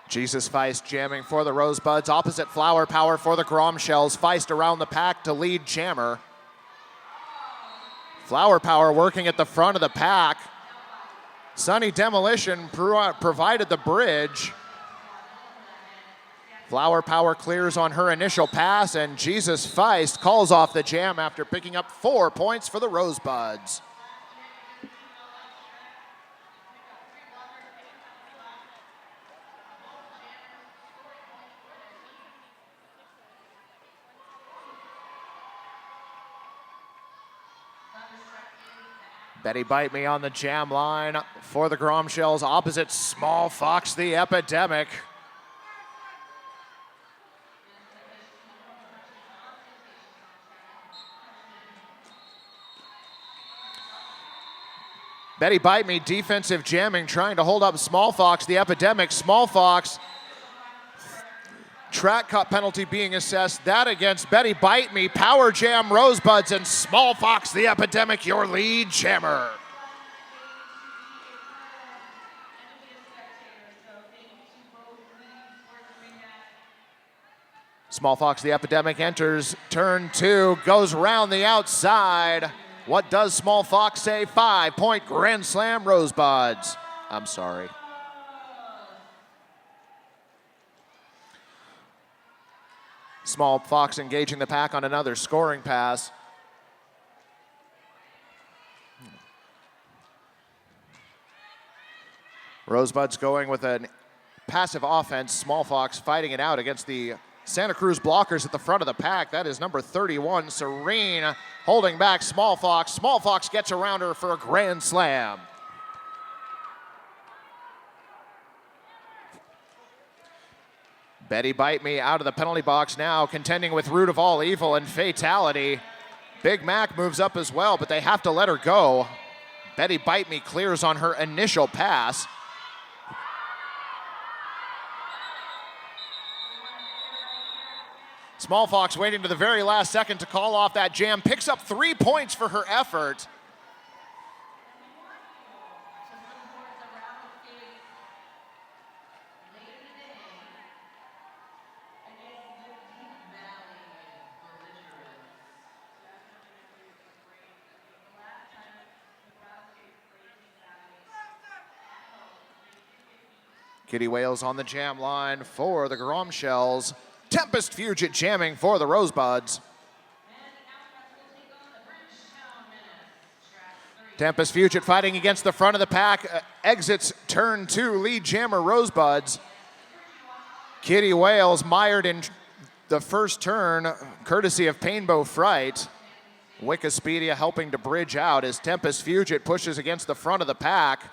Jesus Feist jamming for the Rosebuds, opposite Flower Power for the Grom Shells. Feist around the pack to lead jammer. Flower Power working at the front of the pack. Sunny Demolition provided the bridge. Flower Power clears on her initial pass, and Jesus Feist calls off the jam after picking up 4 points for the Rosebuds. Betty Bite Me on the jam line for the Grom Shells, opposite Small Fox the Epidemic. Betty Bite Me defensive jamming, trying to hold up Small Fox the Epidemic. Small Fox, track cut penalty being assessed. That against Betty Bite Me, power jam Rosebuds, and Small Fox the Epidemic, your lead jammer. Small Fox the Epidemic enters turn 2, goes round the outside. What does Small Fox say? 5-point grand slam Rosebuds. I'm sorry. Small Fox engaging the pack on another scoring pass. Rosebuds going with a passive offense. Small Fox fighting it out against the Santa Cruz blockers at the front of the pack. That is number 31, Serene, holding back Small Fox. Small Fox gets around her for a grand slam. Betty Bite Me out of the penalty box now, contending with Root of All Evil and Fatality. Big Mac moves up as well, but they have to let her go. Betty Bite Me clears on her initial pass. Small Fox waiting to the very last second to call off that jam, picks up 3 points for her effort. Kitty Wales on the jam line for the Grom Shells. Tempest Fugit jamming for the Rosebuds. Tempest Fugit fighting against the front of the pack, exits turn 2, lead jammer Rosebuds. Kitty Wales mired in the first turn, courtesy of Painbow Fright. Wikipedia helping to bridge out as Tempest Fugit pushes against the front of the pack.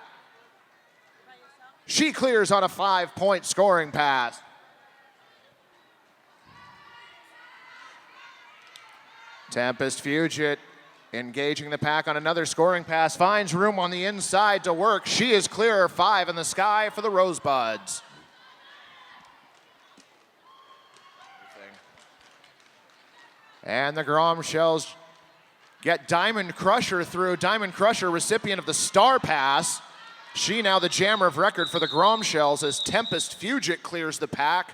She clears on a 5-point scoring pass. Tempest Fugit engaging the pack on another scoring pass, finds room on the inside to work. She is clear, 5 in the sky for the Rosebuds. And the Grom Shells get Diamond Crusher through. Diamond Crusher, recipient of the star pass. She now the jammer of record for the Grom Shells as Tempest Fugit clears the pack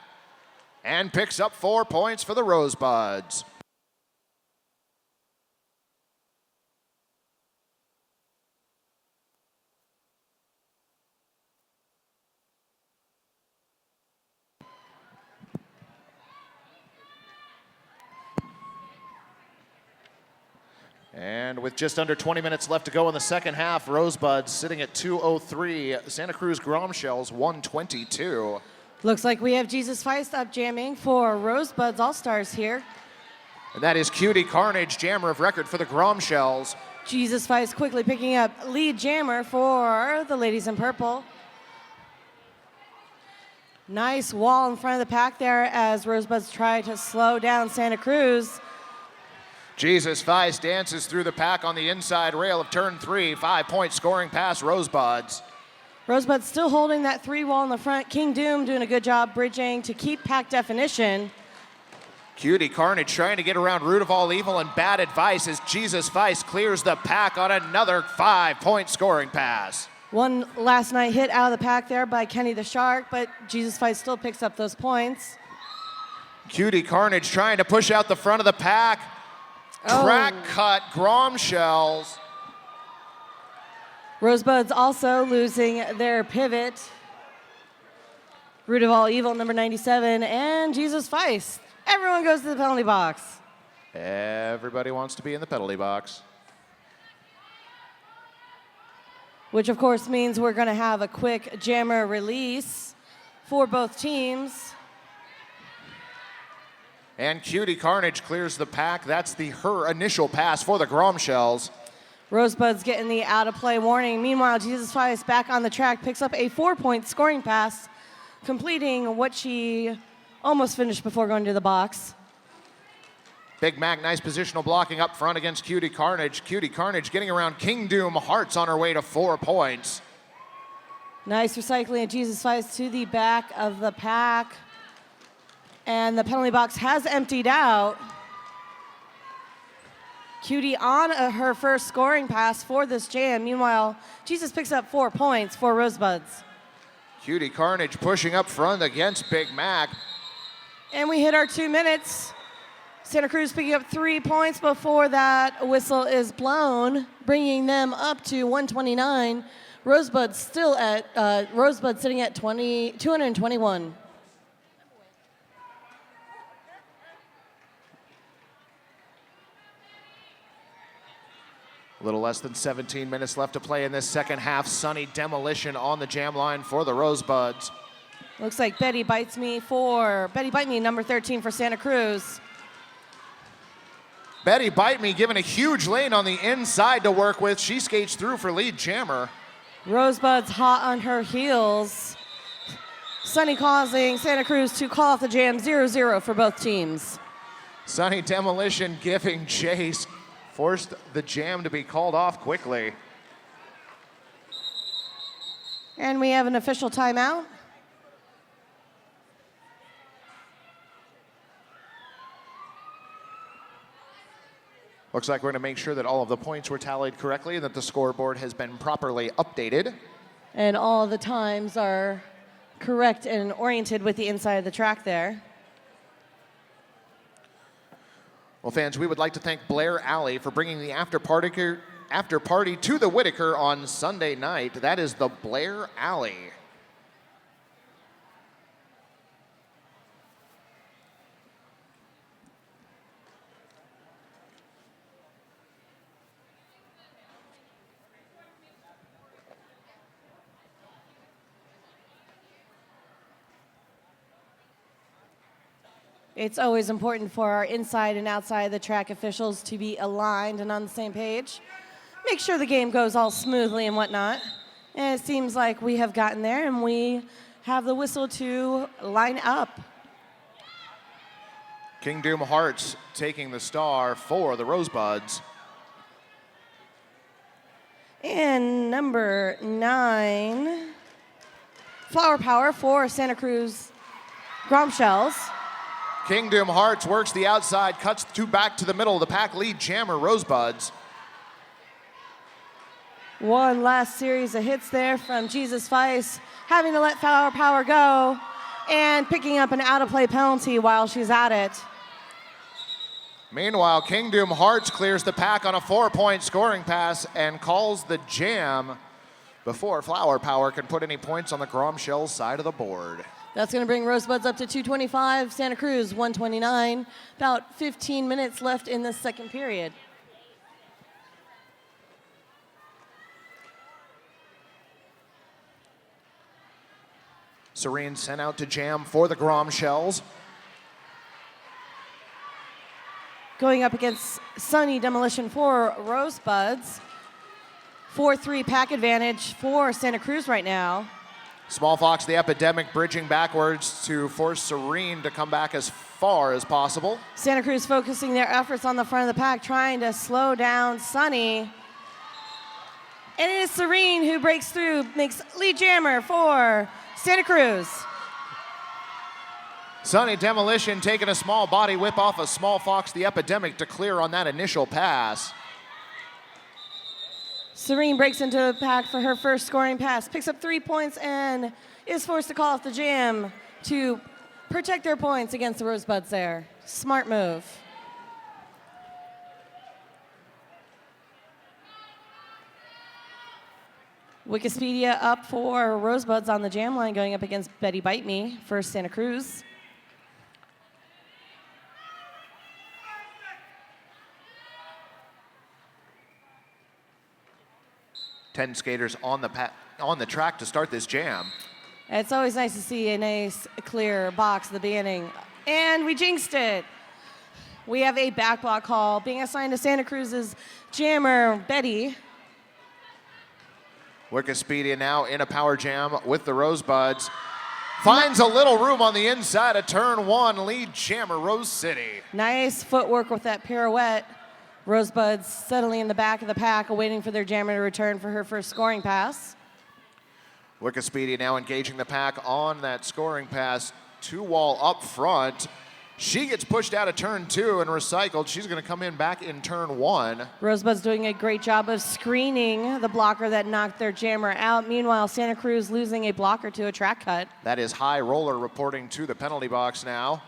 and picks up 4 points for the Rosebuds. And with just under 20 minutes left to go in the second half, Rosebuds sitting at 203, Santa Cruz Grom Shells 122. Looks like we have Jesus Feist up jamming for Rosebuds All-Stars here. And that is Cutie Carnage, jammer of record for the Grom Shells. Jesus Feist quickly picking up lead jammer for the ladies in purple. Nice wall in front of the pack there as Rosebuds try to slow down Santa Cruz. Jesus Feist dances through the pack on the inside rail of turn 3. 5-point scoring pass, Rosebuds. Rosebuds still holding that 3 wall in the front. King Doom doing a good job bridging to keep pack definition. Cutie Carnage trying to get around Root of All Evil, and bad advice as Jesus Feist clears the pack on another 5-point scoring pass. One last night hit out of the pack there by Kenny the Shark, but Jesus Feist still picks up those points. Cutie Carnage trying to push out the front of the pack. Track cut, Grom Shells. Rosebuds also losing their pivot. Root of All Evil, number 97, and Jesus Feist. Everyone goes to the penalty box. Everybody wants to be in the penalty box. Which, of course, means we're going to have a quick jammer release for both teams. And Cutie Carnage clears the pack. That's her initial pass for the Grom Shells. Rosebuds getting the out-of-play warning. Meanwhile, Jesus Feist back on the track, picks up a 4-point scoring pass, completing what she almost finished before going to the box. Big Mac, nice positional blocking up front against Cutie Carnage. Cutie Carnage getting around King Doom Hearts on her way to 4 points. Nice recycling of Jesus Feist to the back of the pack. And the penalty box has emptied out. Cutie on her first scoring pass for this jam. Meanwhile, Jesus picks up 4 points for Rosebuds. Cutie Carnage pushing up front against Big Mac. And we hit our 2 minutes. Santa Cruz picking up 3 points before that whistle is blown, bringing them up to 129. Rosebuds still at Rosebuds sitting at 221. A little less than 17 minutes left to play in this second half. Sunny Demolition on the jam line for the Rosebuds. Looks like Betty Bite Me, number 13 for Santa Cruz. Betty Bite Me given a huge lane on the inside to work with. She skates through for lead jammer. Rosebuds hot on her heels. Sunny causing Santa Cruz to call off the jam 0-0 for both teams. Sunny Demolition giving chase. Forced the jam to be called off quickly. And we have an official timeout. Looks like we're going to make sure that all of the points were tallied correctly and that the scoreboard has been properly updated. And all the times are correct and oriented with the inside of the track there. Well, fans, we would like to thank Blair Alley for bringing the after party to the Whitaker on Sunday night. That is the Blair Alley. It's always important for our inside and outside of the track officials to be aligned and on the same page. Make sure the game goes all smoothly and whatnot. And it seems like we have gotten there and we have the whistle to line up. King Doom Hearts taking the star for the Rosebuds. And number 9, Flower Power for Santa Cruz Grom Shells. King Doom Hearts works the outside, cuts back to the middle of the pack, lead jammer Rosebuds. One last series of hits there from Jesus Feist, having to let Flower Power go and picking up an out-of-play penalty while she's at it. Meanwhile, King Doom Hearts clears the pack on a 4-point scoring pass and calls the jam before Flower Power can put any points on the Grom Shells side of the board. That's going to bring Rosebuds up to 225, Santa Cruz 129. About 15 minutes left in the second period. Serene sent out to jam for the Grom Shells. Going up against Sunny Demolition for Rosebuds. 4-3 pack advantage for Santa Cruz right now. Small Fox, the Epidemic, bridging backwards to force Serene to come back as far as possible. Santa Cruz focusing their efforts on the front of the pack, trying to slow down Sunny. And it is Serene who breaks through, makes lead jammer for Santa Cruz. Sunny Demolition taking a small body whip off of Small Fox, the Epidemic, to clear on that initial pass. Serene breaks into the pack for her first scoring pass, picks up 3 points, and is forced to call off the jam to protect their points against the Rosebuds there. Smart move. Wikipedia up for Rosebuds on the jam line, going up against Betty Bite Me for Santa Cruz. Ten skaters on the track to start this jam. It's always nice to see a nice, clear box at the beginning. And we jinxed it. We have a back block call being assigned to Santa Cruz's jammer, Betty. Wikipedia now in a power jam with the Rosebuds. Finds a little room on the inside of turn one, lead jammer, Rose City. Nice footwork with that pirouette. Rosebuds settling in the back of the pack, waiting for their jammer to return for her first scoring pass. Wikipedia now engaging the pack on that scoring pass. Two wall up front. She gets pushed out of turn two and recycled. She's going to come in back in turn one. Rosebuds doing a great job of screening the blocker that knocked their jammer out. Meanwhile, Santa Cruz losing a blocker to a track cut. That is High Roller reporting to the penalty box now.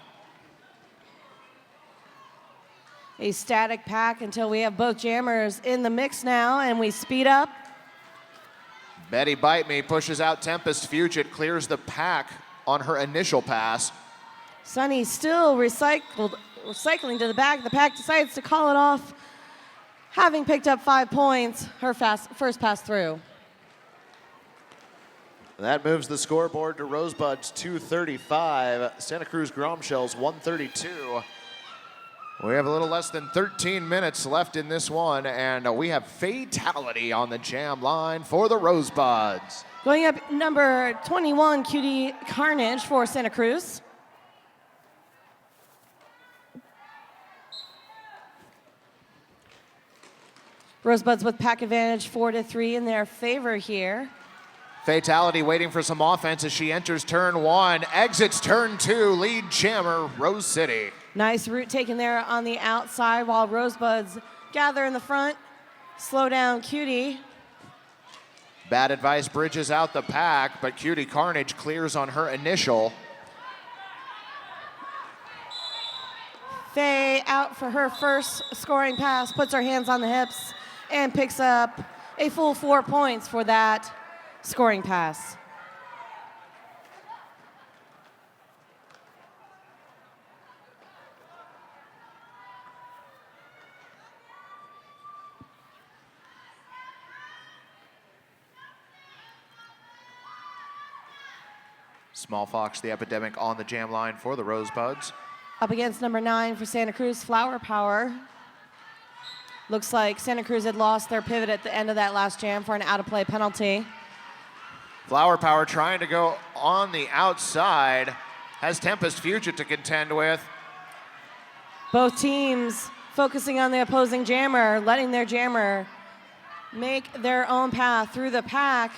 A static pack until we have both jammers in the mix now, and we speed up. Betty Bite Me pushes out Tempest Fugit, clears the pack on her initial pass. Sunny still recycling to the back. The pack decides to call it off, having picked up 5 points, her first pass through. That moves the scoreboard to Rosebuds 235, Santa Cruz Grom Shells 132. We have a little less than 13 minutes left in this one, and we have fatality on the jam line for the Rosebuds. Going up, number 21, Cutie Carnage for Santa Cruz. Rosebuds with pack advantage 4-3 in their favor here. Fatality waiting for some offense as she enters turn one, exits turn two, lead jammer, Rose City. Nice route taken there on the outside while Rosebuds gather in the front. Slow down Cutie. Bad Advice bridges out the pack, but Cutie Carnage clears on her initial. Faye out for her first scoring pass, puts her hands on the hips, and picks up a full 4 points for that scoring pass. Small Fox, the Epidemic, on the jam line for the Rosebuds. Up against number 9 for Santa Cruz, Flower Power. Looks like Santa Cruz had lost their pivot at the end of that last jam for an out-of-play penalty. Flower Power trying to go on the outside. Has Tempest Fugit to contend with. Both teams focusing on the opposing jammer, letting their jammer make their own path through the pack.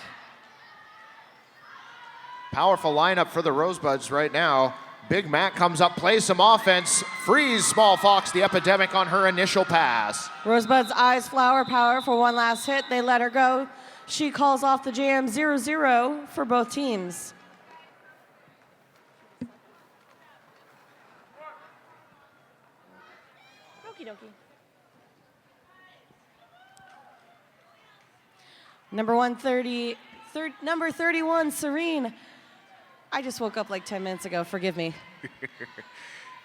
Powerful lineup for the Rosebuds right now. Big Mac comes up, plays some offense, frees Small Fox, the Epidemic, on her initial pass. Rosebuds eyes Flower Power for one last hit. They let her go. She calls off the jam 0-0 for both teams. Okie dokie. Number 31, Serene. I just woke up like 10 minutes ago. Forgive me.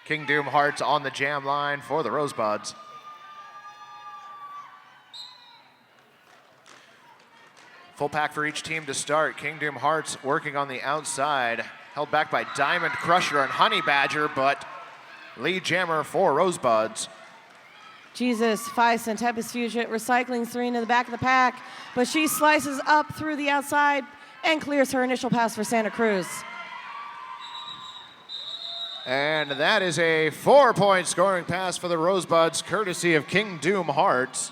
King Doom Hearts on the jam line for the Rosebuds. Full pack for each team to start. King Doom Hearts working on the outside. Held back by Diamond Crusher and Honey Badger, but lead jammer for Rosebuds. Jesus, Feist and Tempest Fusion recycling Serena in the back of the pack, but she slices up through the outside and clears her initial pass for Santa Cruz. And that is a 4-point scoring pass for the Rosebuds, courtesy of King Doom Hearts.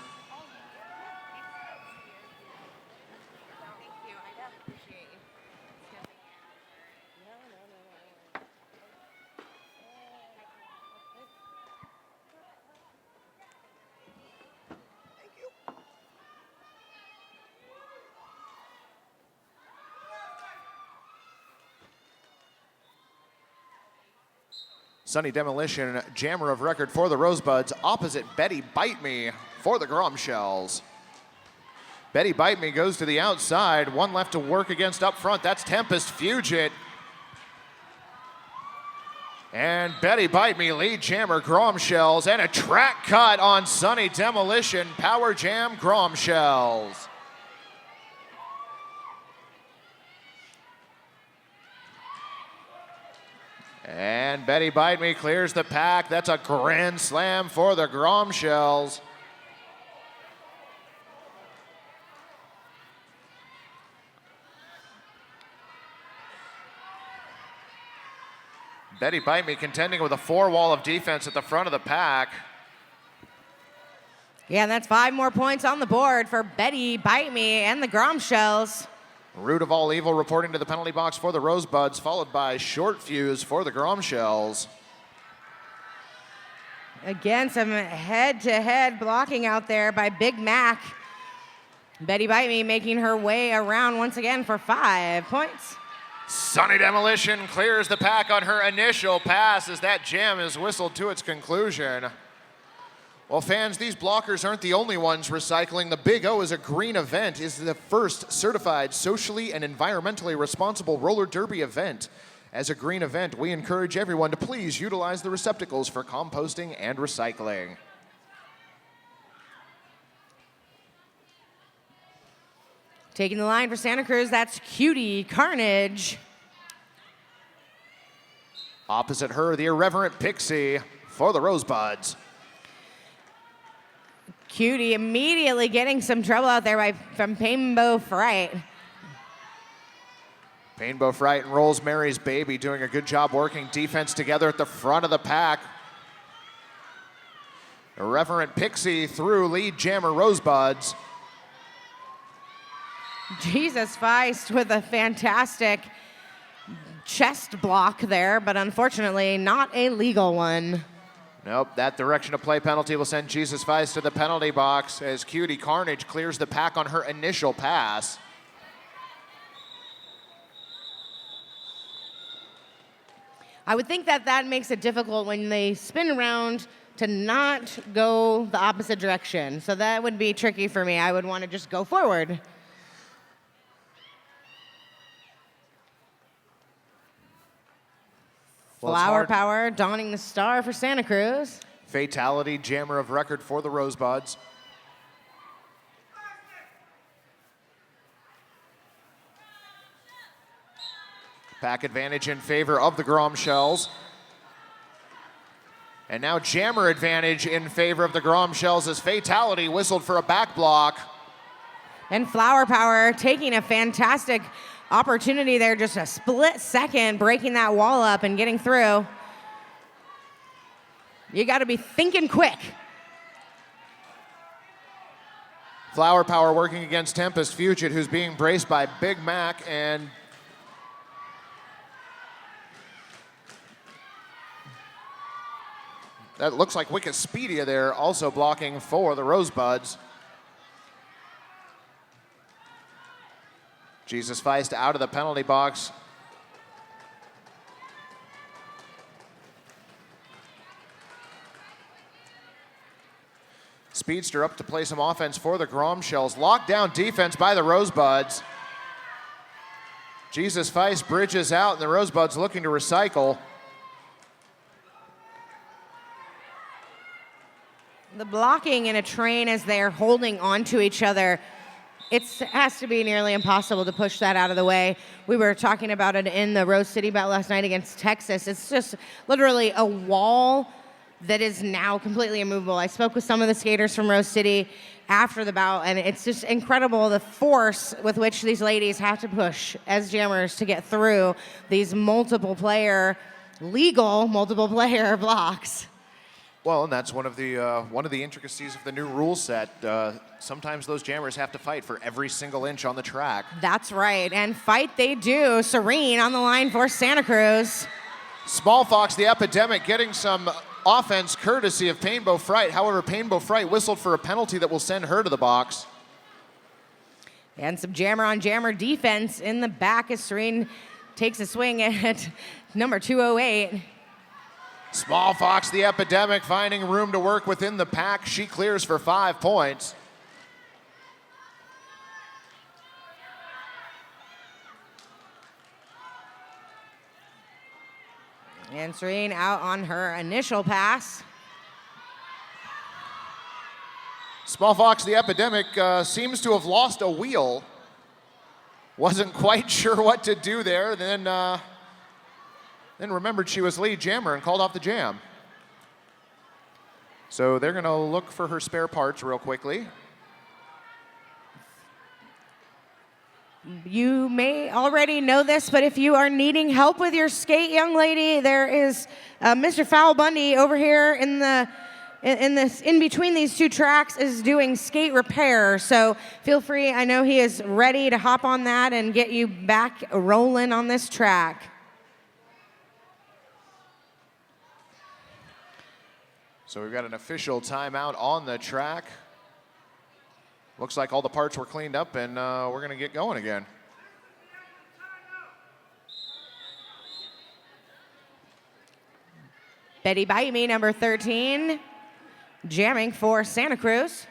Sunny Demolition, jammer of record for the Rosebuds, opposite Betty Bite Me for the Gromshells. Betty Bite Me goes to the outside, one left to work against up front, that's Tempest Fugit. And Betty Bite Me, lead jammer, Gromshells, and a track cut on Sunny Demolition, power jam, Gromshells. And Betty Bite Me clears the pack. That's a grand slam for the Gromshells. Betty Bite Me contending with a 4-wall of defense at the front of the pack. Yeah, and that's 5 more points on the board for Betty Bite Me and the Gromshells. Root of all evil reporting to the penalty box for the Rosebuds, followed by Short Fuse for the Gromshells. Again, some head-to-head blocking out there by Big Mac. Betty Bite Me making her way around once again for 5 points. Sunny Demolition clears the pack on her initial pass as that jam is whistled to its conclusion. Well, fans, these blockers aren't the only ones recycling. The Big O is a green event, is the first certified socially and environmentally responsible roller derby event. As a green event, we encourage everyone to please utilize the receptacles for composting and recycling. Taking the line for Santa Cruz, that's Cutie Carnage. Opposite her, the irreverent Pixie for the Rosebuds. Cutie immediately getting some trouble out there from Painbow Fright. Painbow Fright and Rosemary's Baby doing a good job working defense together at the front of the pack. Irreverent Pixie through lead jammer Rosebuds. Jesus Feist with a fantastic chest block there, but unfortunately not a legal one. Nope, that direction of play penalty will send Jesus Feist to the penalty box as Cutie Carnage clears the pack on her initial pass. I would think that makes it difficult when they spin around to not go the opposite direction. So that would be tricky for me. I would want to just go forward. Well, it's Flower hard. Power donning the star for Santa Cruz. Fatality, jammer of record for the Rosebuds. Pack advantage in favor of the Gromshells. And now jammer advantage in favor of the Gromshells as Fatality whistled for a back block. And Flower Power taking a fantastic opportunity there, just a split second, breaking that wall up and getting through. You got to be thinking quick. Flower Power working against Tempest Fugit, who's being braced by Big Mac, and that looks like Wikispedia there, also blocking for the Rosebuds. Jesus Feist out of the penalty box. Speedster up to play some offense for the Gromshells. Lockdown defense by the Rosebuds. Jesus Feist bridges out, and the Rosebuds looking to recycle. The blocking in a train as they're holding onto each other it has to be nearly impossible to push that out of the way. We were talking about it in the Rose City bout last night against Texas. It's just literally a wall that is now completely immovable. I spoke with some of the skaters from Rose City after the bout, and it's just incredible the force with which these ladies have to push as jammers to get through these legal multiple player blocks. Well, and that's one of the intricacies of the new rule set. Sometimes those jammers have to fight for every single inch on the track. That's right, and fight they do. Serene on the line for Santa Cruz. Small Fox, the Epidemic, getting some offense courtesy of Painbow Fright. However, Painbow Fright whistled for a penalty that will send her to the box. And some jammer-on-jammer defense in the back as Serene takes a swing at number 208. Small Fox, the Epidemic, finding room to work within the pack. She clears for 5 points. And Serene out on her initial pass. Small Fox, the Epidemic, seems to have lost a wheel. Wasn't quite sure what to do there. Then remembered she was lead jammer and called off the jam. So they're going to look for her spare parts real quickly. You may already know this, but if you are needing help with your skate, young lady, there is Mr. Foul Bundy over here in between these two tracks is doing skate repair. So feel free. I know he is ready to hop on that and get you back rolling on this track. So we've got an official timeout on the track. Looks like all the parts were cleaned up, and we're going to get going again. Betty Bite Me, number 13, jamming for Santa Cruz.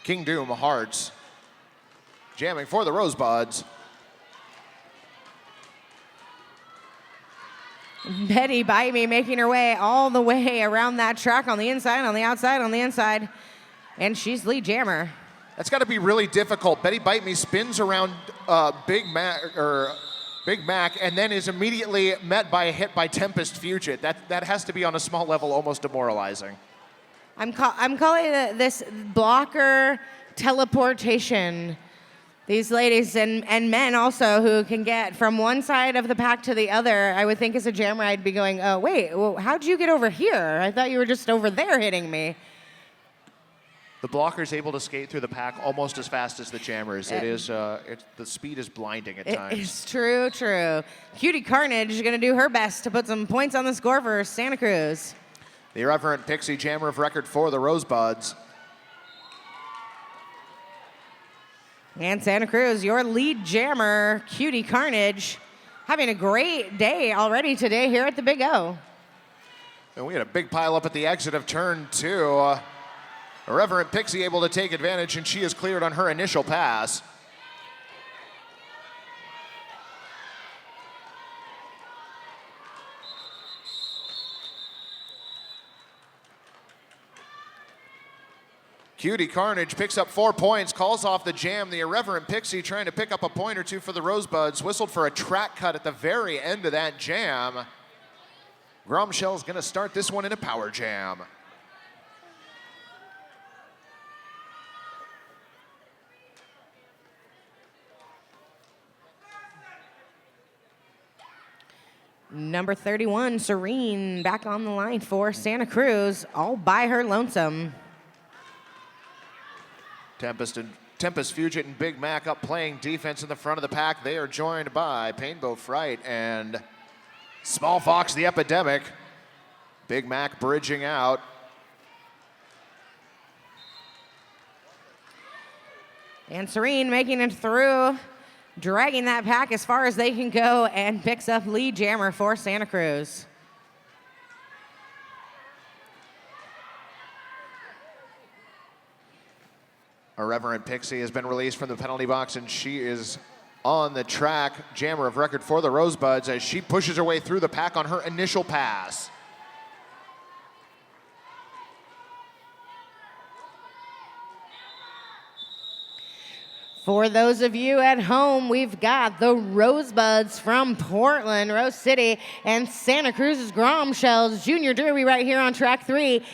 King Doom Hearts, jamming for the Rosebuds. Betty Bite Me making her way all the way around that track on the inside, on the outside, on the inside, and she's lead jammer. That's got to be really difficult. Betty Bite Me spins around Big Mac, and then is immediately met by a hit by Tempest Fugit. That has to be on a small level almost demoralizing. I'm calling this blocker teleportation. These ladies and men also who can get from one side of the pack to the other, I would think as a jammer I'd be going, oh, wait, well, how'd you get over here? I thought you were just over there hitting me. The blocker's able to skate through the pack almost as fast as the jammers. The speed is blinding at times. It's true. Cutie Carnage is going to do her best to put some points on the score for Santa Cruz. The irreverent Pixie jammer of record for the Rosebuds. And Santa Cruz, your lead jammer, Cutie Carnage, having a great day already today here at the Big O. And we had a big pile up at the exit of turn 2. Irreverent Pixie able to take advantage, and she is cleared on her initial pass. Cutie Carnage picks up 4 points, calls off the jam. The Irreverent Pixie trying to pick up a point or two for the Rosebuds. Whistled for a track cut at the very end of that jam. Gromshell's going to start this one in a power jam. Number 31, Serene, back on the line for Santa Cruz, all by her lonesome. Tempest Fugit and Big Mac up playing defense in the front of the pack. They are joined by Painbow Fright and Small Fox, the Epidemic. Big Mac bridging out. And Serene making it through, dragging that pack as far as they can go, and picks up lead jammer for Santa Cruz. Irreverent Pixie has been released from the penalty box, and she is on the track, jammer of record for the Rosebuds, as she pushes her way through the pack on her initial pass. For those of you at home, we've got the Rosebuds from Portland, Rose City, and Santa Cruz's Grom Shells Junior Derby right here on track 3.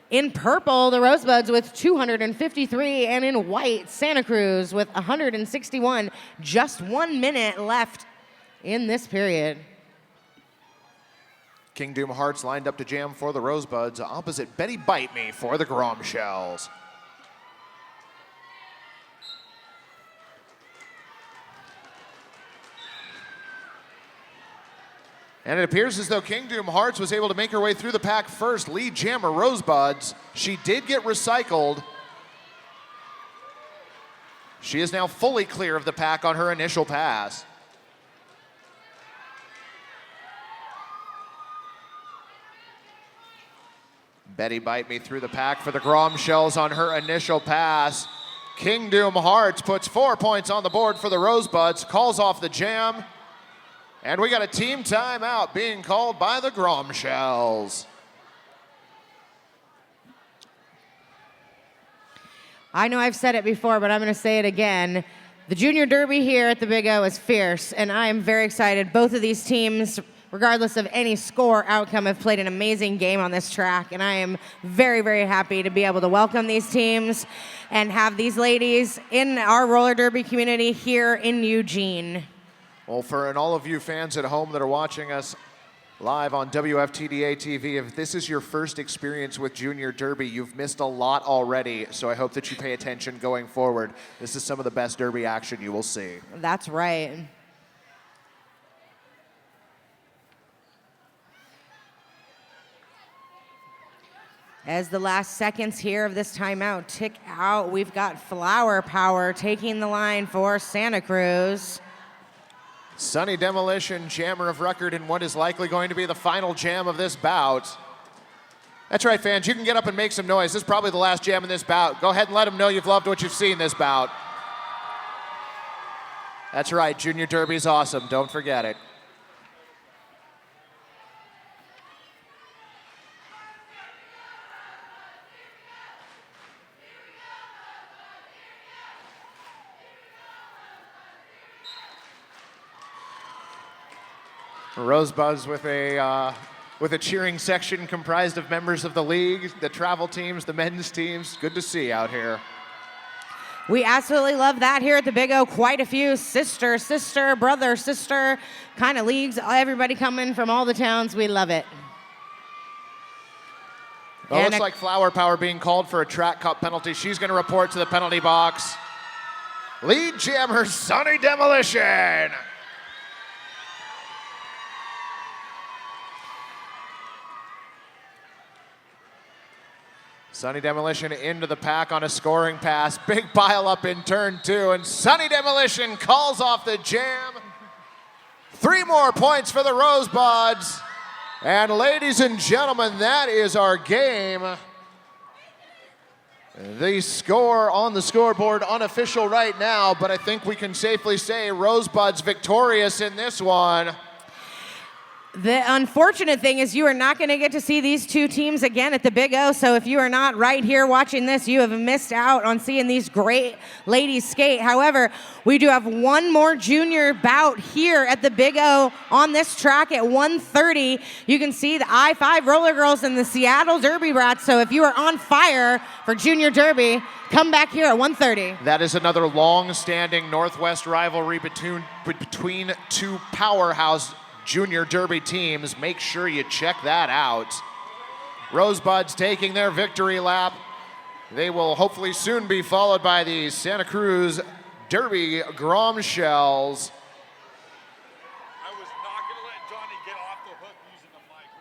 In purple, the Rosebuds with 253, and in white, Santa Cruz with 161. Just 1 minute left in this period. King Doom Hearts lined up to jam for the Rosebuds, opposite Betty Bite Me for the Grom Shells. And it appears as though King Doom Hearts was able to make her way through the pack first. Lead jammer Rosebuds. She did get recycled. She is now fully clear of the pack on her initial pass. Betty Bite Me through the pack for the Grom Shells on her initial pass. King Doom Hearts puts 4 points on the board for the Rosebuds, calls off the jam. And we got a team timeout being called by the Grom Shells. I know I've said it before, but I'm going to say it again. The Junior Derby here at the Big O is fierce, and I am very excited. Both of these teams, regardless of any score outcome, have played an amazing game on this track, and I am very, very happy to be able to welcome these teams and have these ladies in our roller derby community here in Eugene. Well, and all of you fans at home that are watching us live on WFTDA TV, if this is your first experience with Junior Derby, you've missed a lot already, so I hope that you pay attention going forward. This is some of the best derby action you will see. That's right. As the last seconds here of this timeout tick out, we've got Flower Power taking the line for Santa Cruz. Sunny Demolition, jammer of record in what is likely going to be the final jam of this bout. That's right, fans. You can get up and make some noise. This is probably the last jam in this bout. Go ahead and let them know you've loved what you've seen this bout. That's right. Junior Derby's awesome. Don't forget it. Rosebuds with a cheering section comprised of members of the league, the travel teams, the men's teams. Good to see out here. We absolutely love that here at the Big O. Quite a few sister, brother, sister kind of leagues. Everybody coming from all the towns. We love it. Well, looks like Flower Power being called for a track cut penalty. She's going to report to the penalty box. Lead jammer, Sunny Demolition. Sunny Demolition into the pack on a scoring pass. Big pile up in turn 2, and Sunny Demolition calls off the jam. 3 more points for the Rosebuds. And ladies and gentlemen, that is our game. The score on the scoreboard unofficial right now, but I think we can safely say Rosebuds victorious in this one. The unfortunate thing is you are not going to get to see these two teams again at the Big O, so if you are not right here watching this, you have missed out on seeing these great ladies skate. However, we do have one more junior bout here at the Big O on this track at 1:30. You can see the I-5 Roller Girls and the Seattle Derby Brats, so if you are on fire for Junior Derby, come back here at 1:30. That is another long-standing Northwest rivalry between two powerhouse Junior Derby teams. Make sure you check that out. Rosebuds taking their victory lap. They will hopefully soon be followed by the Santa Cruz Derby Grom Shells. I was not going to let Johnny get off the hook using the mic.